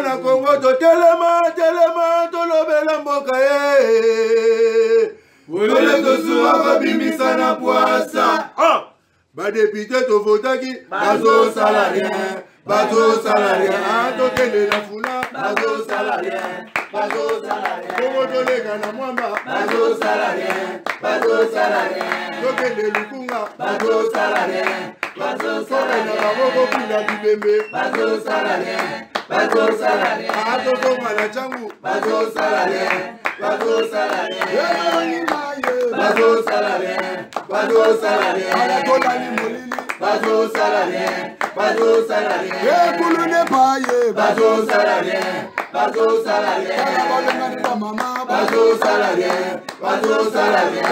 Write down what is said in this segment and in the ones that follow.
Na Congo to telema to lobela mboka ye. Wole to suwa bimisa na poasa. Ba député to votaki bazo salarien. Bazo salarien, to kende na fula, bazo salarien, bazo salarien. Komo to lega na mwamba, bazo salarien, to kende lukunga, bazo salarien, bazo salarien. Na baboko pila bibembe, bazo salarien, ato to mala changu, bazo salarien, bazo salarien. Ala to lali molili, bazo salarien. Bazo salarien, koulou ne paye. Bazo salarien, mama. Bazo salarien, bazo salarien.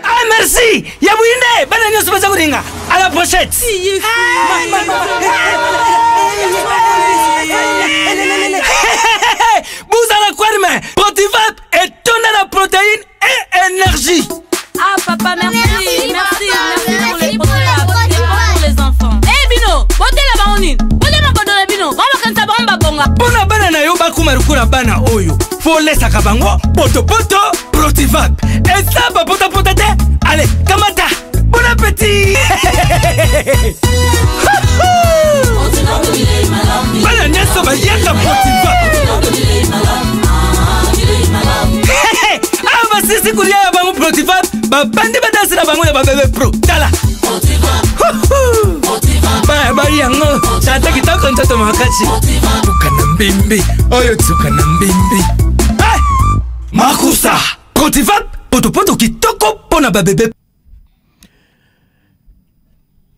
Ah merci, Yabouinde, bana nyoso baza kuringa. À la prochaine. Bouzala Kwarme, Protivap et tonne la protéine et énergie. Ah papa, merci pour les produits pour les enfants. Eh Bino, bote la baoni, bote ma bote la Bino, vamos kansa bomba bonga. Bona bana na yo bakumarukura bana oyo. Faut laisser kabango, poto Protivap. Et ça ba pota te. Allez, kamata. Bon appétit. Bana nyeso ba yaka Protivap. Sisi kulia ya bangu Protivap, babandi badasi na bangu ya babebe pro. Dala. Bari yango, chata kitoko ntoto makachi. Tuka na mbimbi, oyo tuka na mbimbi. Makusa, Protivap, poto kitoko pona babebe.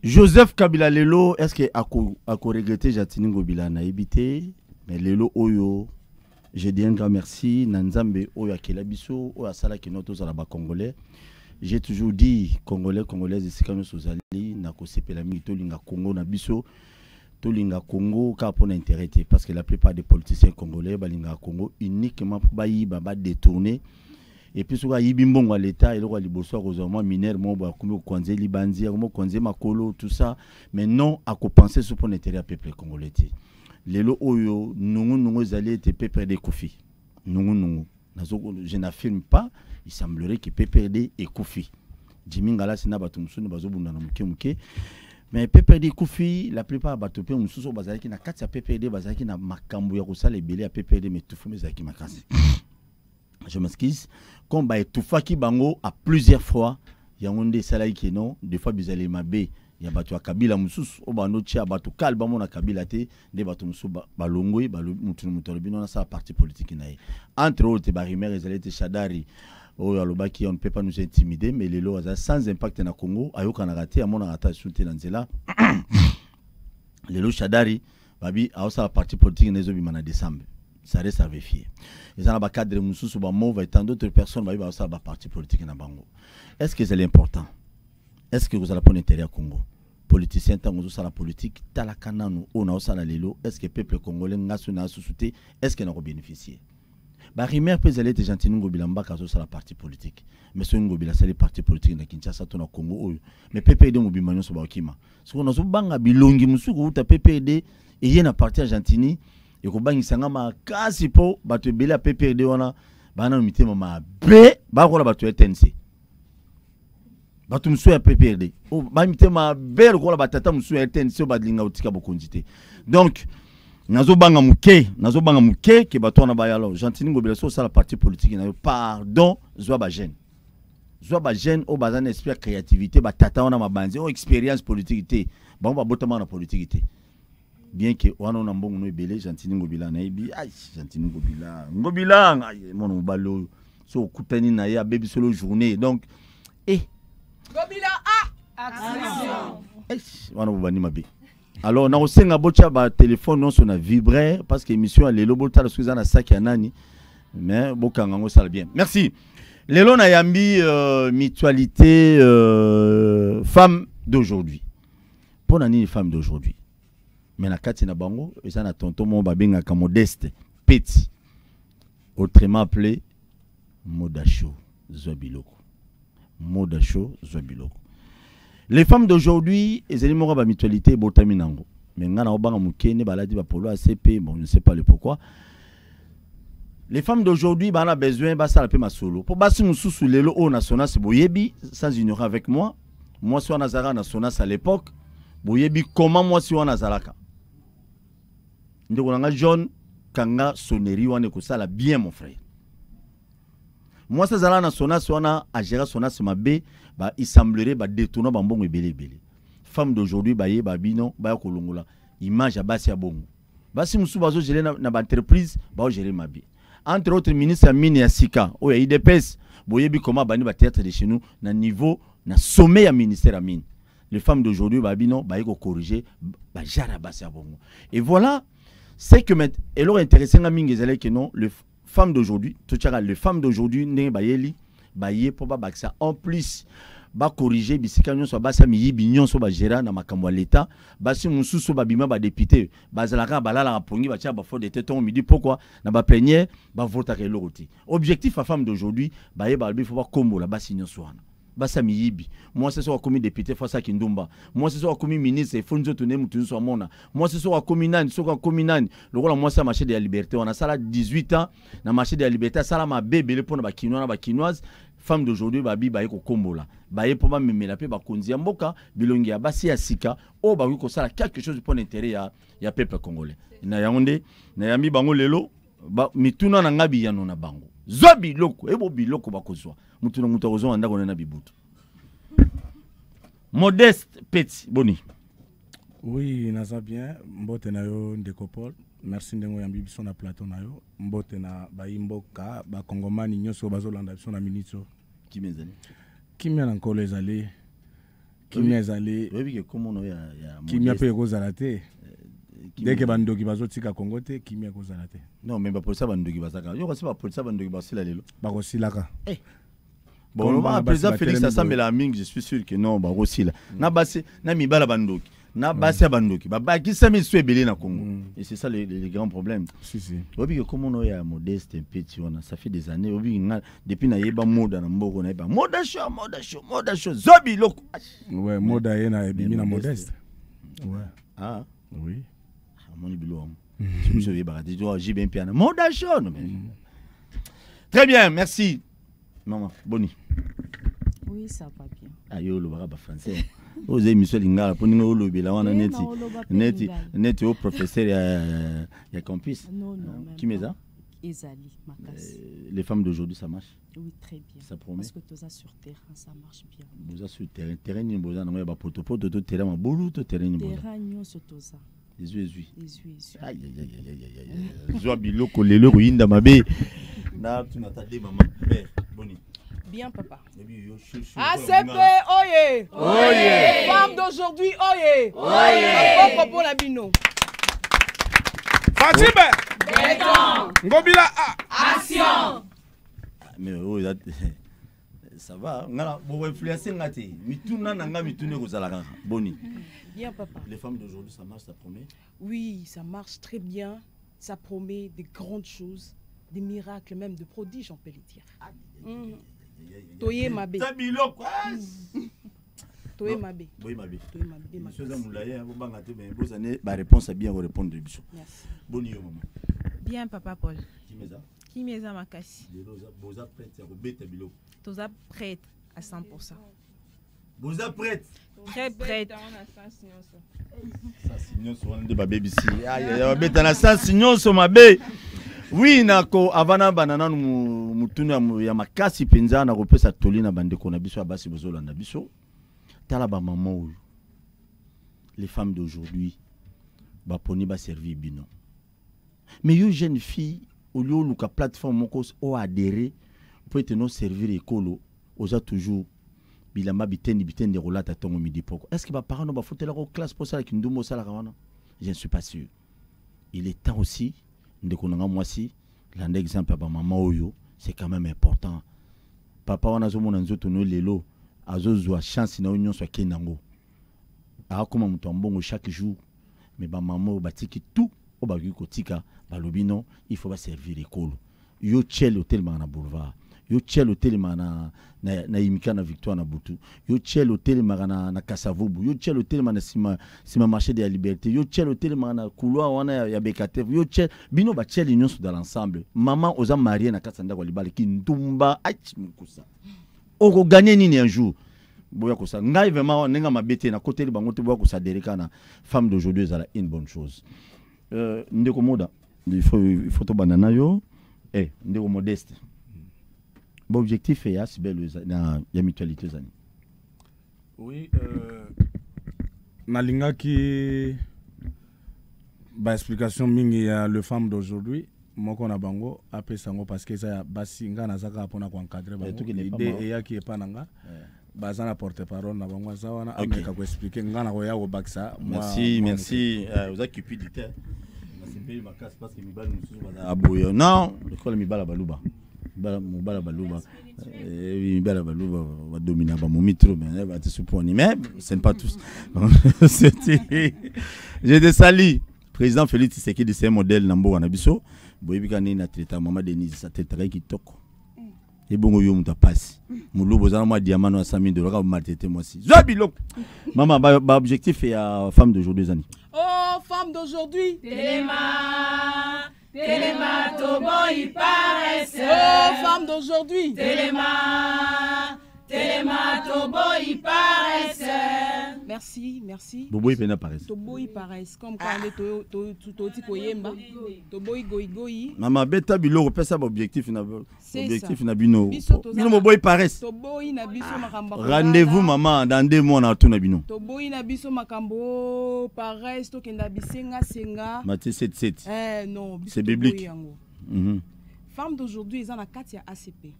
Joseph Kabila lelo, est-ce que ako regretter Jatini Ngobila na ebité, mais lelo oyo. Je dis un grand merci. Nanzambe Oya Kelabiso, Oya Sala Kenoto Zalaba Congolais. J'ai toujours dit Congolaises ici quand nous sommes allés, Nako Sepelami, Tolinga Congo, Nabiso, Tolinga Congo, car pour l'intérêt, parce que la plupart des politiciens congolais, Balinga Congo, uniquement pour bailler, baba détourner. Et puis, sur Yibimbongo à l'État, il y a les bossoirs aux hommes, mineurs, Moba, Koumou, Kwanze, Libanzi, Kwanze, Makolo, tout ça. Mais non, à compenser ce pour l'intérêt à peuple congolais. Lelo oyo nungu zali était PPRD Koufi. Nungu. Je n'affirme pas, il semblerait que PPRD est Koufi. Jimmy Ngala sina batu musuni bazobunda na muke. Mais PPRD Koufi, la plupart batu pe mususo bazalaki na kati ya PPRD bazalaki na makambo ya kosala ebele ya PPRD mais tufu mezaki makasi. Je m'excuse. Comme ba etufaki bango à plusieurs fois, yangonde salai ke non, des fois bizali mabe. Il y a batu Kabila mususu obano tia batu kalba mona Kabila te de batu musu balongoi balutu mutolobino na sa parti politique nae entre autres Barimer ezalete Shadari oyo alobaki on ne peut pas nous intimider mais les lois sans impact na Congo ayoka na raté amona rata soute na nzela les lois Shadari babi aosa la parti politique nezo bimana décembre ça reste à vérifier ils en ba cadre mususu ba mova et tant d'autres personnes babi aosa ba parti politique na bango. Est-ce que c'est important? Est-ce que vous allez prendre intérêt à Congo? Politiciens, tant que vous la politique, talakanano, on a aussi la lelo. Est-ce que le peuple congolais national société, est-ce qu'il en a bénéficié? Barimer peut aller te gentil Ngobila mbaka sur la partie politique. Mais ce Ngobila c'est les partis politiques na Kinshasa to na Congo. Mais PPD Ngobimanyo so bakima. Ce qu'on a so banga bilongi musuku uta PPD et yena parti argentini et ko bangi sanga ma kasi po bato bela PPD wana bana mitema ma be ba ko la bato TNC. Batu msou ya PPRD. Oh, ba mitema bel ko la batata msou ya TNC badlinga utika bokonjité. Donc nazo banga muke ke bato na bayalo. Gentini Ngobila so ça la partie politique na yo pardon zwa ba jeune. Zwa ba jeune o bazan esprit créativité batata wana mabanzi o expérience politique té. Ba ba botama na politique té. Bien que wana na mbongo no ebele Gentini Ngobila na ebi ay Gentini Ngobila ay mon balo so kutani na ya baby solo journée. Donc Ngobila action. Alors, on a aussi un téléphone, non, on a vibré parce que l'émission a l'élo bolta le suivant à sac à nani, mais bokangango ça bien. Merci. L'élo na yambi mutualité femme d'aujourd'hui. Pour nani femme d'aujourd'hui. Mais na katina bango, et ça na tonton mon babenga ka modeste petit, autrement appelé Modacho Zobiloko. Modacho Zobiloko. Les femmes d'aujourd'hui, elles ont une mutualité botaminango. Mais on a obanga mukene baladi ba polo ACP, bon je ne sais pas le pourquoi. Les femmes d'aujourd'hui, on a besoin de ça ma solo. Pour basi mususu lelo au national c'est boyebi sans ignorer avec moi. Moi si on a zara national à l'époque, boyebi comment moi si on a zalaka. Ndeko nga John kanga sonnerie wane ko sala bien mon frère. Moi ça zala national si on a à gérer sona c'est ma bé, bah il semblerait bah détourner ba mbongo ebele ebele. Femmes d'aujourd'hui baye babino ba kolongola image à basi ya bongo basi musu bazo gérer na ba entreprise ba gérer ma vie entre autres ministre Amine ya Sika o ya IDPS boyebi comment bani ba théâtre de chez nous na niveau na sommet ya ministère Amine. Les femmes d'aujourd'hui babino baye ko corriger ba jara basi ya bongo et voilà c'est que et leur intéressant à mingi zele que non les femmes d'aujourd'hui tout ça les femmes d'aujourd'hui ne bayeli baye pour ba ça en plus ba corriger bisika nyonso ba sami yibi nyonso ba gérant na makambo l'état basi mususu ba bima ba député ba zalaka balala na pongi ba tia ba faute de tête on me dit pourquoi na ba plénière ba voter ke loroti objectif à femme d'aujourd'hui ba yeba il faut ba kombo la basi nyonso wana ba sami yibi moi c'est soit comme député fa sa kindumba moi c'est soit comme ministre il faut nous tenir mutu so mona moi c'est soit comme nani so comme nani le rôle moi ça marché de la liberté on a ça là 18 ans na marché de la liberté ça là ma bébé le pona ba kinois na ba kinoise femme d'aujourd'hui babi ba yeko kombola ba ye poma memela pe ba konzi ya mboka bilongi ya basi ya sika o ba ko sala quelque chose pour l'intérêt ya peuple congolais na yonde na yambi bango lelo ba mituna na ngabi ya nona bango zo biloko ebo biloko ba kozwa mutuna mutu kozwa ndako na bibutu Modeste Petit Boni. Oui, naza bien mbote na yo ndeko Paul. Merci ndengo yambi biso na plateau na yo mbote na baimboka ba kongomani nyoso bazolanda biso na minito Kimezali kimia na nkolo ezali kimia ezali webi ke komono ya kimia pe kozala te deke bandoki bazotika Kongo te kimia kozala te non mais ba polisa bandoki bazaka yo kasi ba polisa bandoki basila lelo bakosilaka bon on va président Félix Asambela Ming je suis sûr que non ba kosila na basi na mibala bandoki na basi ya bandoki babaki sami swebele na Congo et c'est ça le grand problème si obi que comme on ya Modeste Petit on ça fait des années obi depuis na yeba moda na mboko na yeba moda show zobi loko ouais moda yena ebimi na Modeste ouais ah oui amoni bilo je vais barader j'ai bien piano moda show très bien merci maman Boni. Oui, ça va bien. Ah, yo, le barabe français. Vous avez mis lingala pour nous le bilan net au professeur ya campus. Non. Qui met ça? Ezali, Makassi. Les femmes d'aujourd'hui, ça marche? Oui, très bien. Ça promet? Parce que tout ça sur terrain, ça marche bien. Vous avez sur terrain, ni boza na ba poto tout terrain, ma bolu tout terrain ni boza. Terrain nyo sur tout ça. Les yeux. Aïe. Zoa biloko lelo yinda mabe. Na tu n'attendais maman. Boni. Bien, papa. ACP, oye! Oye! Femme d'aujourd'hui, oye! Oye! Propos la bino. Fatima! Béton! Ngobila! Action! Mais oh, ça va. Ngala, bon influencer ngati. Mituna nanga mitune kozala Boni. Bien, papa. Les femmes d'aujourd'hui, ça marche, ça promet? Oui, ça marche très bien. Ça promet de grandes choses, des miracles, même de prodiges, on peut le dire. Toye mabe. Toye mabe. Ma réponse a bien répondre. Boni yo maman. Bien papa Paul. Qui m'est à Makassi. Tous prête à 100%. Vous êtes prête? Très prête. Oui, nako avana banana mutuna ya makasi penza na kopesa tolina bandeko na biso abasi bozolanda biso tala ba maman les femmes d'aujourd'hui ba poni ba servir bino mais une jeune fille au lieu luka plateforme moko o adhérer pour être non servir écolo oza toujours bilamba bitendi de rolata tongo midi poko est-ce que ba parents no ba fotela ko classe pour ça ki ndumo sala kawana je ne suis pas sûr. Il est temps aussi ndeko nanga mwasi landa exemple ba maman oyo c'est quand même important papa wana zo mona nzoto no lelo azozwa chance na union soit kenango a comme muto mbongo chaque jour mais ba maman batiki tout o ba kotika ba lobino il faut ba servir école yo tchel hôtel na boulevard yo tiel otelema na imika na victoire na butu yo tiel otelema na kasavubu yo tiel otelema na sima marché de la liberté yo tiel otelema na couloir wana ya bekatev yo tiel bino ba tiel union dans l'ensemble maman oza marié na kasanda kwa libale ki ndumba achimukusa oko gagner nini un jour boya ko sa ngai vraiment nenga mabete na côté bango te boya ko sa dereka na femme d'aujourd'hui ça une bonne chose ndeko moda il faut to banana yo ndeko modeste. Bon objectif est assez belle la mutualité zani. Oui, nalinga qui ba explication mingi ya le femme d'aujourd'hui moko na bango après sango parce que ça basi nga na zaka pona ko encadrer bango idée et ya qui est pas nanga baza na porte-parole na bango za wana ameka ko expliquer nga na ko ya ko baksa. Merci vous occupez du terre. C'est pays ma casse parce que mi bala mususu baza aboyo non l'école mi bala baluba mobala baluba mibala baluba va dominer ba momitro mais va te supporter mais c'est pas tous. Je te salue président Félix Tshisekedi c'est un modèle nambo wana biso boyebika ni na traiter maman Denise ça te très kitoko et bongo yo muta passe mulubo za moi diamant na 100 000 $ ka matete moi si zabilok maman ba objectif est à femme d'aujourd'hui zani. Oh femme d'aujourd'hui Téléma Téléma Toboy paresse. Oh femme d'aujourd'hui Téléma Toboy paresse. Merci. Boboy pena paresse. Toboy paresse comme quand on est toti koyemba. Toboy goigoi. Maman beta biloko pesa ba objectif na bino. Bino boboy paresse. Toboy na biso makamba. Rendez-vous maman dans 2 mois na tout na bino. Toboy na biso makambo paresse to kenda bisenga senga. Matthieu 7. Non, c'est biblique. Femme d'aujourd'hui ils en a 4 ya ACP.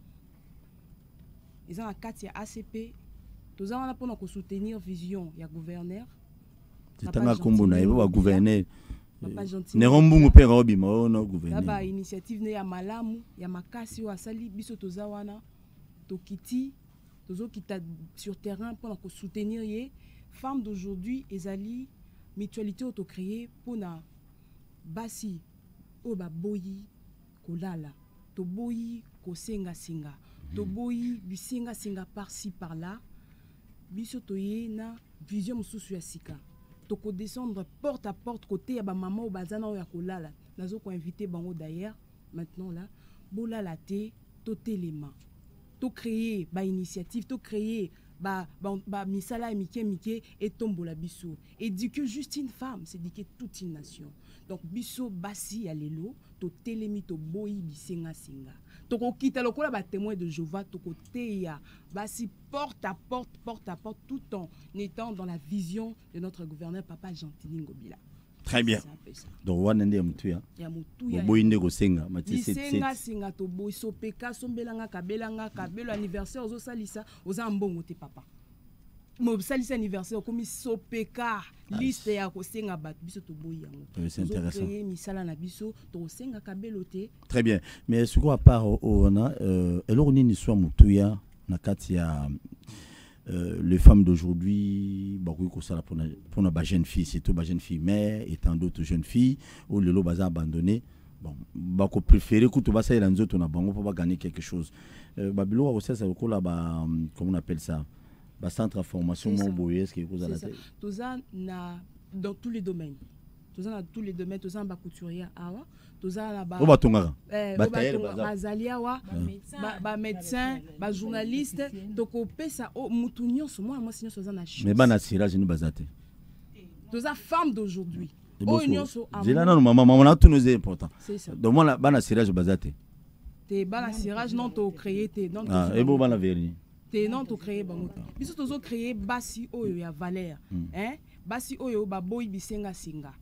Ils ont la 4 ya ACP. Tous en a pour nous soutenir vision ya gouverneur. C'est un combo na ibo gouverneur. Papa gentil. Ne rombungu pe robi ma no gouverneur. Ba initiative ne ya malamu ya makasi wa sali biso tozawana tokiti tozo kita sur terrain pour nous soutenir ye femme d'aujourd'hui ezali mutualité auto créée pour na basi o ba boyi kolala to boyi ko senga singa to boyi bisinga singa par-ci par-là biso toye na vision mususu ya sika to ko descendre porte à porte côté ya ba maman o bazana o ya kolala nazo ko inviter bango d'ailleurs maintenant là bolala te to telema to créer ba initiative to créer ba misala mike et tombola biso et dit que juste une femme c'est dit que toute une nation donc biso basi ya lelo to telemi to boyi bisenga singa to ko kita lokola ba témoin de Jéhovah to ko teya basi porte à porte tout en étant dans la vision de notre gouverneur papa Gentili Ngobila. Très bien. Donc wana ndé mutuya. Ya mutuya. Boyi ndeko senga Matthieu 7. Senga singa to boyi sopeka sombelanga kabelo anniversaire ozo salisa oza mbongo te papa. Mo salisa anniversaire comme sopeka liste ya ko senga bat biso to boyi yango. C'est intéressant. Misala na biso to senga kabelo te. Très bien. Mais ce qu'on a part on a eloko nini soit mutuya na kati ya les femmes d'aujourd'hui, pour nos jeunes filles, c'est tout jeunes filles mères et tant d'autres jeunes filles où le lot bazar abandonné. Bon, bako préféré que tu vas ça dans d'autres on a bango pour gagner quelque chose. Babilo a ça comment on appelle ça? Ba centre de formation mon boyes qui cause à la tête. Tout ça dans tous les domaines. Tout ça dans tous les domaines, tout ça ba couturier awa, tout ça là ba bazalia wa ba médecin, ba journaliste, donc on peut ça mutunyo so moi sinon ça na chance. Mais ba na tirage ni bazate. Tout ça femme d'aujourd'hui. Oh nyonso amour. Là non maman on a tout nous est important. C'est ça. Donc moi ba na tirage bazate. Te ba na tirage non to créer te non. Ah et bon ba na verni. Te non to créer bango. Biso tozo créer basi oyo ya valeur. Basi oyo ba boy bisenga singa.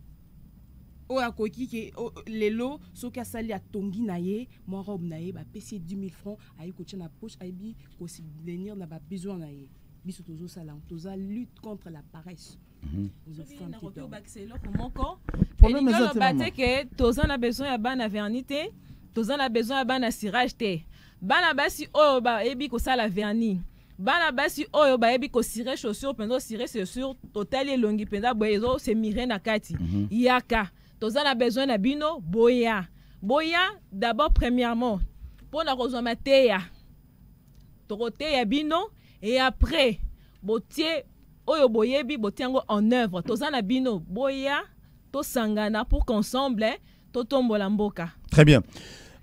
Oya koki ke lelo soki asali atongi na ye mo robe na ye ba pesi 10 000 francs ayi ko tia na poche ayi ko subvenir na ba besoin na ye biso tozo sala toza lutte contre la paresse. Problème est que toza na besoin ya bana vernité, toza na besoin ya bana cirage te. Bana basi oyo ba ebi ko sala vernis. Bana basi oyo ba ebi ko cirer chaussures pendo cirer chaussures total elongi penda boyezo se mire na kati. Yaka toza na besoin na bino boya d'abord premièrement pour na kozwa mateya tokote ya bino et après botie oyo boyebi botiango en œuvre tozana bino boya to sangana pour qu'ensemble to tombola mboka. Très bien.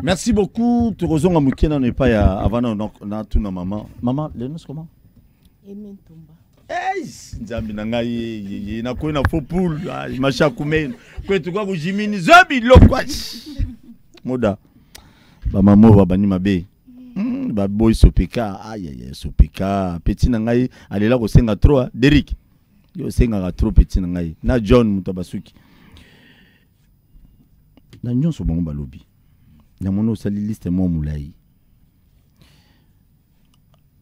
Merci beaucoup. Tu rejoins à Moukena n'est pas avant na tout na maman. Maman, le nom c'est comment? Aimé Tomba. Hey, nzambi na ngai na ko na faux poule, macha kumeno. Ko tu kwa bujimini zobi lokwa. Moda. Ba maman ba bani mabe. Ba boy sopeka, aïe sopeka. Petit na ngai alela ko senga trop, Derrick. Yo senga trop petit na ngai. Na John Mutabasuki. Na nyonso bango balobi. Na mono sali liste mo mulai.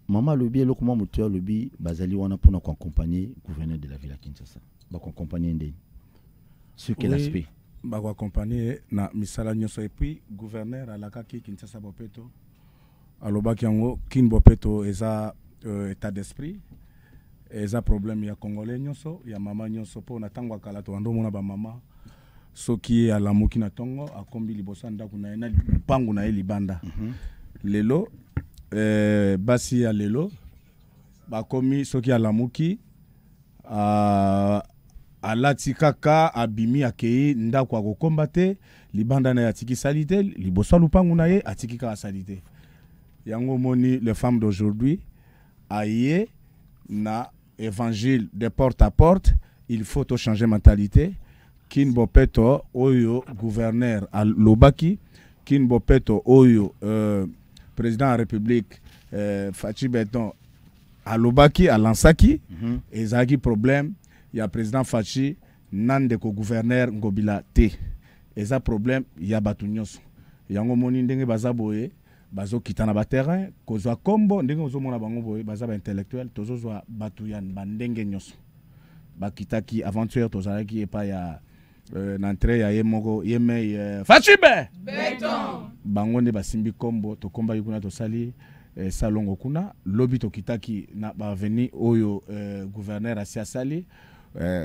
Maman lobi et le comment moteur lobi bazali wana pour nous accompagner gouverneur de la ville à Kinshasa. Ba accompagner ndé. Ce quel aspect? Ba accompagner na misala nyonso et puis gouverneur à la kaki Kinshasa bopeto. Aloba kiango kin bopeto eza état d'esprit. Eza problème ya congolais nyonso, ya mama nyonso po na tangwa kala to ando mona ba mama. Soki à la mokina tongo akombi libosa ndako na ena pangu na libanda. Lelo basi ya lelo bakomi soki alamuki alati kaka abimi akei ndako akokomba te libanda na atiki salite liboso lupangu na ye atiki ka salite yango moni les femmes d'aujourd'hui aye na évangile de porte à porte il faut to changer mentalité kin bopeto oyo gouverneur alobaki kin bopeto oyo président de la République Fachi Beton alobaki alansaki ezaki problème ya président Fachi nande ko gouverneur ngobila te eza problème ya batu nyonso yango moni ndenge baza boye bazo kitana ba terrain kozwa kombo ndenge ozomona bango boye baza ba intellectuel tozozwa batu ya bandenge nyonso bakitaki aventure tozalaki epa ya n'entrée ya yemoko yeme Fachibe Beton bango nde basimbi kombo to komba yukuna to sali salongo kuna lobi to kitaki na ba veni oyo gouverneur asia sali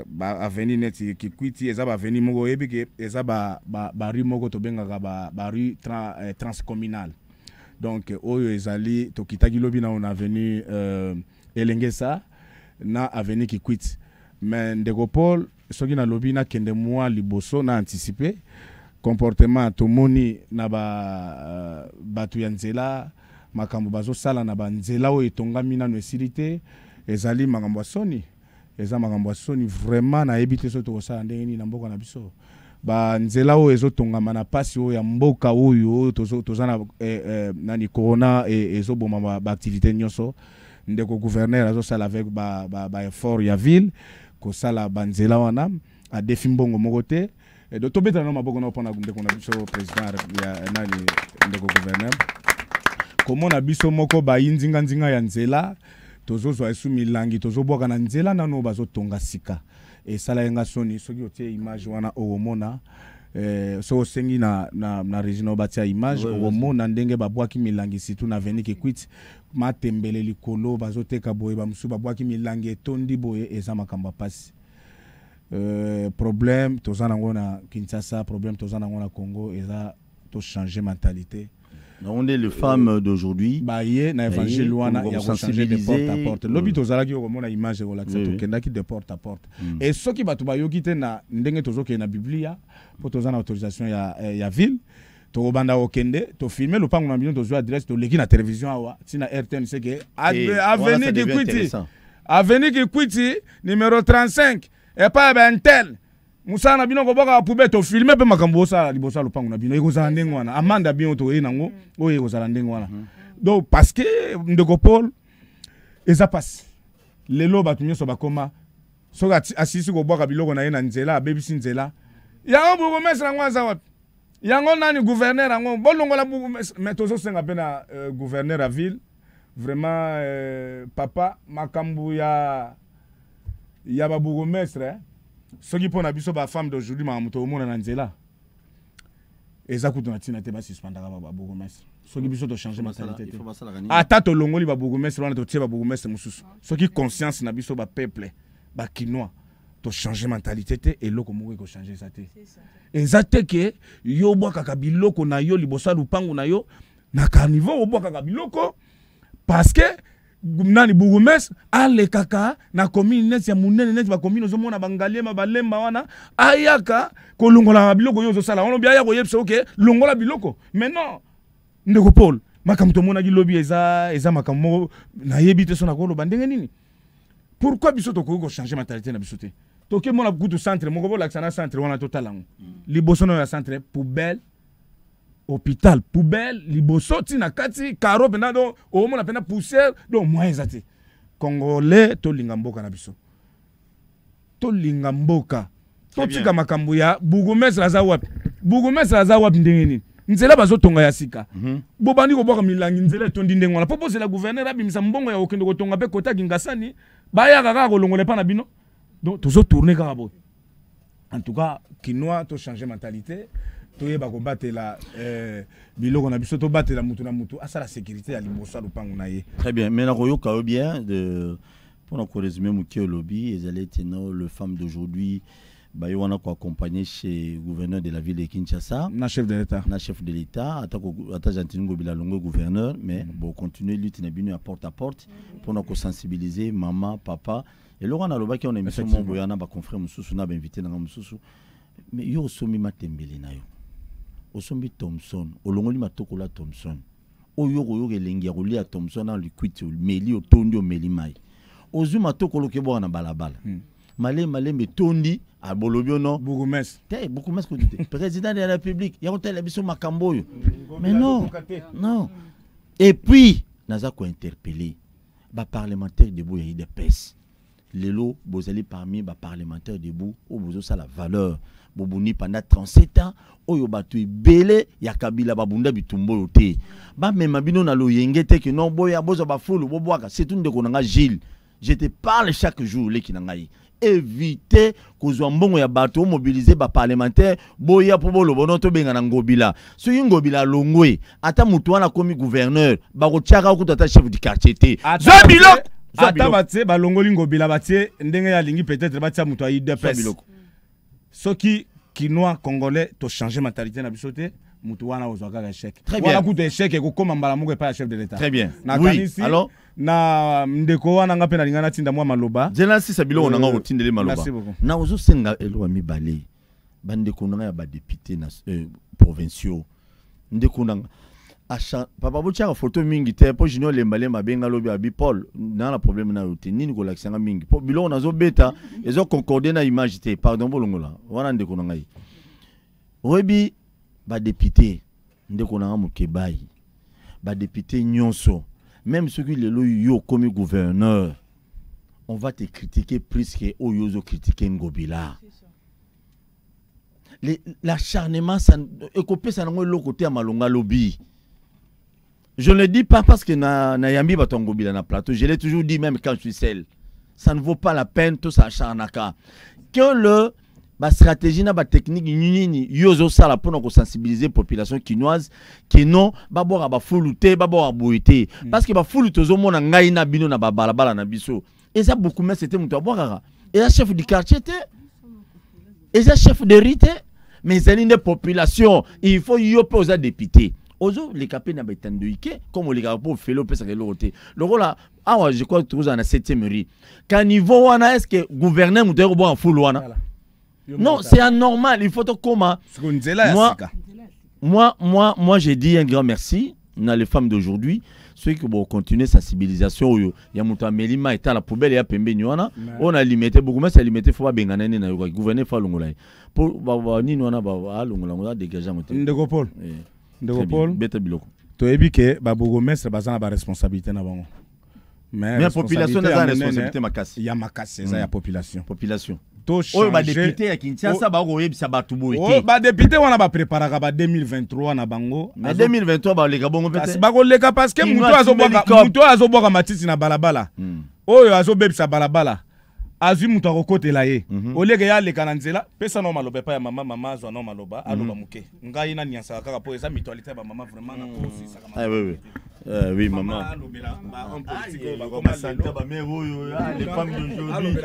ba aveni neti kikwiti eza ba veni moko ebike eza ba rue moko to benga ba rue transcommunal donc oyo ezali to kitaki lobi na on aveni elengesa na aveni kikwiti mais ndeko Paul soki na lobi na kende moi liboso na anticiper comportement to moni na batu ya nzela makambo bazo sala na banzela o etongami na nosilité ezali makambo soni eza makambo soni vraiment na ebité so to sala ndeni na mboka na biso ba nzela o ezotongama na pasi o ya mboka oyo tozana nani corona ezoboma ba activité nyonso ndeko gouverneur azo sala avec ba effort ya ville ko sala banzela wana a défi mbongo mokote et de tobeta no maboko na pona ndeko na biso président ya nani ndeko gouverneur comment na biso moko ba yinzinga nzinga ya nzela tozozwa esu milangi tozoboka na nzela nano bazotonga sika et sala yenga soni soki otie image wana omona so sengi na regional batia image omona ndenge babwaki milangi situ na veni kikwit matembele likolo bazoteka boye bamusu babwaki milangi etondi boye eza makamba pasi problème tozana ngo na Kinshasa problème tozana ngo na Congo eza to changer mentalité. On est les femmes d'aujourd'hui. Baye na évangile wana ya ko changer de porte à porte. Lobi tozala ki ko mona image relaxa to kenda ki de porte à porte. Et soki batu bayoki te na ndenge tozoke na Biblia po tozana autorisation ya ville. To banda okende to filmer le pango na bino tozwa adresse to leki na télévision awa tina RTN c'est que avenue Kikwiti. Avenue Kikwiti numéro 35 et pas ben tel. Musana bino ko boka poube to filmer pe makambo sala libosa lupango na bino eko za ndenge wana amanda bino to e nango o eko za ndenge wana donc parce que ndeko Paul eza passe lelo batu nyoso bakoma so asisi ko boka biloko na ye na nzela abebisi nzela yango bugo mesra ngwaza wapi yango nani gouverneur yango bolongola bugo mais tozo senga pe na gouverneur à ville vraiment papa makambo ya ba bugo mesra ce qui pour na biso ba femme d'aujourd'hui ma moto omona na nzela eza kutu na tina te ba suspendre ba bourgmestre ce qui biso to changer mentalité ata to longoli ba bourgmestre wana to tie ba bourgmestre mususu ce qui conscience na biso ba peuple ba kinois to changer mentalité te et loko moko ko changer ça te eza te ke yo bwaka ka biloko na yo libosa lupangu na yo na carnivore obwaka ka biloko parce que nani bourgmestre alekaka na commune neti ya munene neti ba commune ozomona bangalie balemba wana ayaka kolongola biloko yo zosala wana bia ya koyebisa oke longola biloko mais non ndeko Paul makambo tomonaki lobi eza makambo na yebi te sona koloba ndenge nini pourquoi biso tokoki ko changer mentalité na biso te toke mona kutu centre moko bolakisa na centre wana totalango liboso no ya centre poubelle hôpital poubelle liboso tina kati karo pena do o mona pena poussière do moyen zati congolais to linga mboka na biso to linga mboka to tika makambo ya bourgmestre aza wapi ndenge nini nzela bazotonga ya sika bobandi ko boka milangi nzela tondi ndenge wana propose la gouverneur abimisa mbongo ya okende kotonga pe kota kingasani baya kaka kolongola pa na bino donc tozo tourner kaka bo en tout cas kinois to changer mentalité toyeba ko batela biloko na biso to batela mutu na mutu asa la sécurité ya liboso lupango na ye. Très bien, mais na koyoka bien de pour nous résumer muki lobby et allez tenir le femme d'aujourd'hui bah yo wana ko accompagner chez gouverneur de la ville de Kinshasa na chef de l'état ata Gentil Ngobila longo gouverneur mais bon continuer lutte na bino à porte pour nous sensibiliser maman papa et Laurent Aloba qui on a émission mon boyana ba confrère mususu na ba invité na mususu mais yo somi matembele na yo osombi Thompson olongoli matokola Thompson oyo oyo elengi rolia Thompson na liquid meli otondi o meli mai ozu matokolo ke bona balabala malembe tondi a bolobio no bourgmestre ko dite président de la République ya hôtel biso makambo yo mais non et puis naza ko interpeller ba parlementaire debout ya IDPS lelo bozali parmi ba parlementaire debout o bozo ça la valeur bobuni pendant 37 ans oyo batu belé ya kabila babunda bitumbo yote ba mema bino na loyenge te que non boya bozo ba fulu bobwaka c'est tout ndeko nanga Gilles je te parle chaque jour les kinangai éviter kozwa mbongo ya bato mobiliser ba parlementaire boya po bolo bono to benga na ngobila so ngobila longwe ata mutu wana komi gouverneur ba ko tiaka ko tata chef du quartier te zabiloko ata batse balongoli ngobila batse ndenge ya lingi peut-être batia mutu a IDPS soki kinois congolais to changer mentalité na bisote mutu wana ozwaka ka échec wala kuto échec ko koma mbala moko pa chef de l'état très bien na kanisi alors na ndeko wana ngape na lingana tinda mwa maloba jela si sabilo na nga otindele maloba na ozo senga elo mibale bandeko na ya ba député na provinciaux ndeko na acha papa bocha photo mingi te po junior lembalemba benga lobi abi Paul na la problème na yote nini ko laksanga mingi po bilo na zo beta ezo concorder na image te pardon bolongola wana ndeko na ngai obi ba député ndeko na mukebai ba député nyonso même ceux qui le yo comme gouverneur on va te critiquer plus que oyozo critiquer Ngobila l'acharnement ça ekopé ça ngo le côté à malonga lobby. Je ne le dis pas parce que na yambi batongobila na plateau, je l'ai toujours dit même quand je suis seul. Ça ne vaut pas la peine tout ça charnaka. Que le ba stratégie na ba technique ni yozo sala pour nous sensibiliser population quinoise qui non ba boire ba fuluté ba boire boité parce que ba fuluté zo mona ngai na bino na ba balabala na biso. Et ça beaucoup mais c'était mutu boire. Et la chef du quartier et la chef de rite mais c'est une population, il faut y opposer député. Ozo les capés na betandoike comme les gars pour faire le pesa l'autre le rôle là je crois que toujours dans la 7e rue quand niveau wana est-ce que gouverneur ou de en full wana non c'est anormal il faut to comment moi j'ai dit un grand merci na les femmes d'aujourd'hui ceux qui vont continuer sensibilisation il y a muta melima et la poubelle ya pembeni wana on a limité beaucoup mais c'est limité faut pas bengana na gouverneur fa longola pour ni wana ba longola dégager muta ndeko Paul ndeko Paul beta biloko to ebike ba bourgmestre bazana ba responsabilité na bango mais la population na responsabilité makasi ya makasi za ya population to changer ba député ya Kinshasa ba ko yebisa batu boy te ba député wana ba préparaka ba 2023 na bango mais 2023 ba leka bongo peut-être ba ko leka parce que muto azoboka matiti na balabala oyo azobebisa balabala azwi mutu akokotela ye oleke ya leka na nzela pesa no maloba pa ya mama azwa no maloba aloba muke ngai na niansa kaka po eza mutualité ba mama vraiment na prosisa kama oui maman les femmes d'aujourd'hui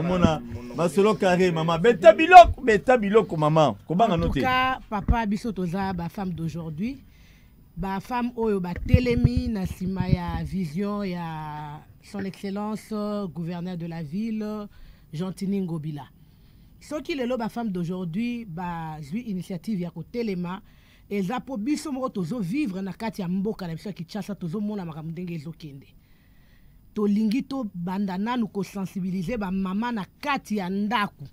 mona basolo carré maman beta biloko maman kobanga noté en tout cas papa biso toza ba femme d'aujourd'hui ba femme oyo ba telemi na sima ya vision ya son excellence gouverneur de la ville Gentini Ngobila. Soki lelo ba femme d'aujourd'hui ba zui initiative ya ko telema eza po biso moko tozo vivre na kati ya mboka na biso ki Kinshasa tozo mona makambo ndenge ezokende. To lingi to banda nanu ko sensibiliser ba mama na kati ya ndaku.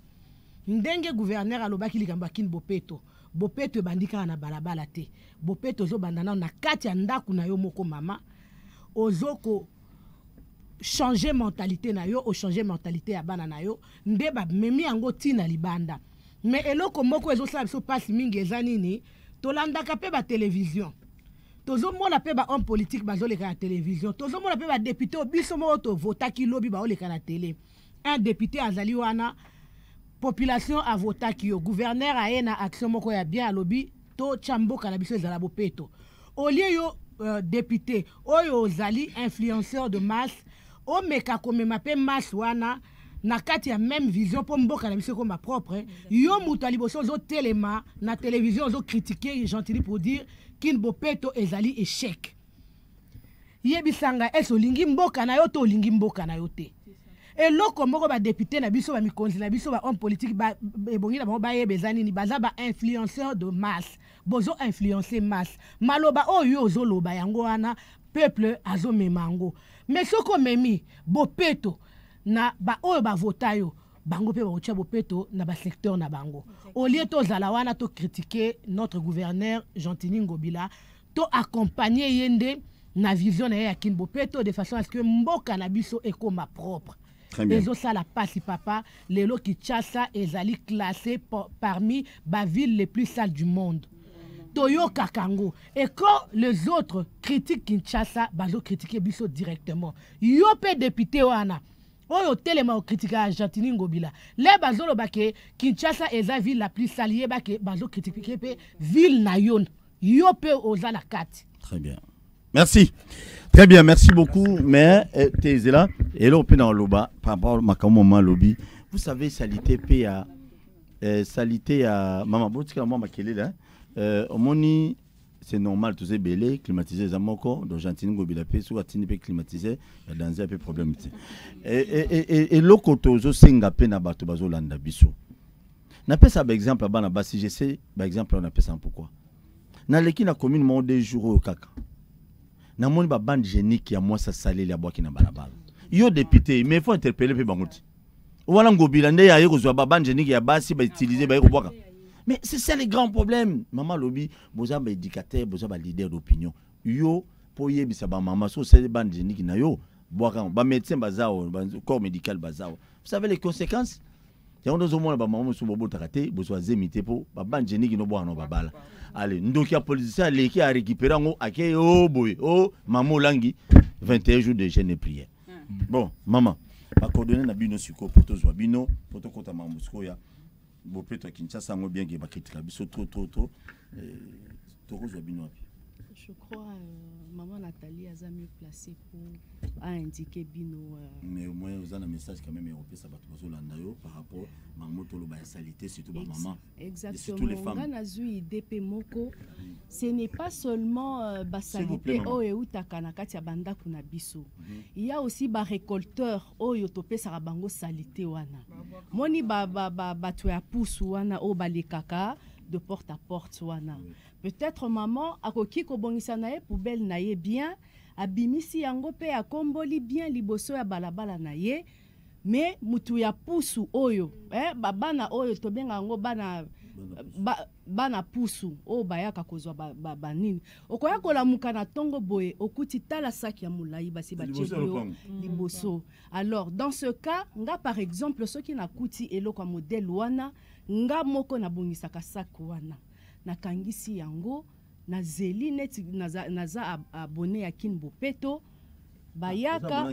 Ndenge gouverneur alobaki likambo Kin Bopeto. Bopeto bandika na balabala te. Bopeto zo banda nanu na kati ya ndaku na yo moko mama. Ozoko changer mentalité na yo, o changer mentalité ya bana na yo. Nde ba memi yango tina libanda. Mais eloko moko ezo sa biso passe mingi eza nini? Tolandaka pe ba télévision. Tozo mona pe ba homme politique bazoleka na télévision. Tozo mona pe ba député biso moko to votaki lobby ba oleka na télé. Un député azali wana population a votaki yo gouverneur a ena action moko ya bien lobby to chamboka na biso ezala Bopeto. Au lieu yo député oyo ozali influenceur de masse o meka komema pe masse wana na kati ya même vision pour mboka na biso comme ma propre yo mutu aliboso zo telema na télévision zo critiquer Gentili pour dire Kin Bopeto ezali échec yebisanga eso lingi mboka na yo to lingi mboka na yo te eloko moko ba député na biso ba mikonzi na biso ba homme politique ba ebongi na ba yebezani ni baza ba influenceur de masse bozo influencer masse maloba oyo ozo loba yango wana peuple azo memango mais soko memi Bopeto na ba oyo ba vota yo bango pe ba ocha Bopeto na ba secteur na bango au lieu to zala wana to critiquer notre gouverneur Gentini Ngobila to accompagner yende na vision ya Kin Bopeto de façon à ce que mboka na biso ekoma propre. Ezo sala pasi papa lelo Kinshasa ezali classé parmi ba villes les plus sales du monde. Toyo Kakango. Et quand les autres critiquent Kinshasa, bazo critiquer biso directement. Yo pe député wana oyo telema o critiquer Gentili Ngobila. Les bazolo bake Kinshasa eza ville la plus sale bake bazo critiquer pe ville na yon. Yo pe oza la kati. Très bien. Merci. Très bien, merci beaucoup. Mais t'es là et là on peut dans le bas par rapport à moment lobby. Vous savez salité PA salité à maman botika moi makele là. Omoni c'est normal tous ces belés climatisés à moko donc Gentili Ngobila pe so atini pe climatisé dans un peu problème et lokoto zo senga pe na bato bazolanda biso. Na pesa par exemple bana basi je sais par exemple on appelle ça pourquoi. Na leki na commune mon des jours au kaka. Na moni ba bande génique ya moi ça salé la boaki na balabala. Yo député mais il faut interpeller pe banguti. Wala Ngobila nde ya yeko zo ba bande génique ya basi ba utiliser ba yeko boaka. Mais c'est ça les grands problèmes. Maman lobby, boza ba éducateur, boza ba leader d'opinion. Yo pour yebisa ba maman so c'est bande génique na yo boaka ba médecin bazao, ba corps médical bazao. Vous savez les conséquences? Ya on dozo mona ba maman so bobo takate, bozo zemité po ba bande génique no boa no babala. Allez, ndoki ya politicien leki a récupérer ngo ake oh boy, oh maman langi 21 jours de jeûne et prière. Bon, maman, ba coordonner na bino suko poto zo bino, poto kota mamusko ya Bopeto Kinshasa ngo bien que ba kritika biso trop to zo bino api. Je crois maman Nathalie a mieux placé pour indiquer bino mais au moins vous avez un message quand même européen ça va tout landa yo par rapport mamoto lo ba salité surtout ba maman. Exactement. Les femmes. DP moko ce n'est pas seulement ba salité oyo utaka na kati ya banda kuna biso. Il y a aussi ba récolteur oyo topesa bango salité wana. Moni ba to ya pusu wana o balekaka de porte à porte wana. Peut-être maman akoki ko bongisa na ye poubelle na ye bien abimisi yango pe akomboli bien liboso ya balabala na ye mais mutu ya pusu oyo bana oyo tobenga yango bana pusu o bayaka kozwa banini okoya kolamuka na tongo boye okuti tala saki ya mulai basi bachebio liboso. Alors dans ce cas nga par exemple ceux qui nakuti eloko modèle wana nga moko na bongisaka sac wana na kangisi yango na zeli neti naza abonné ya Kin Bopeto bayaka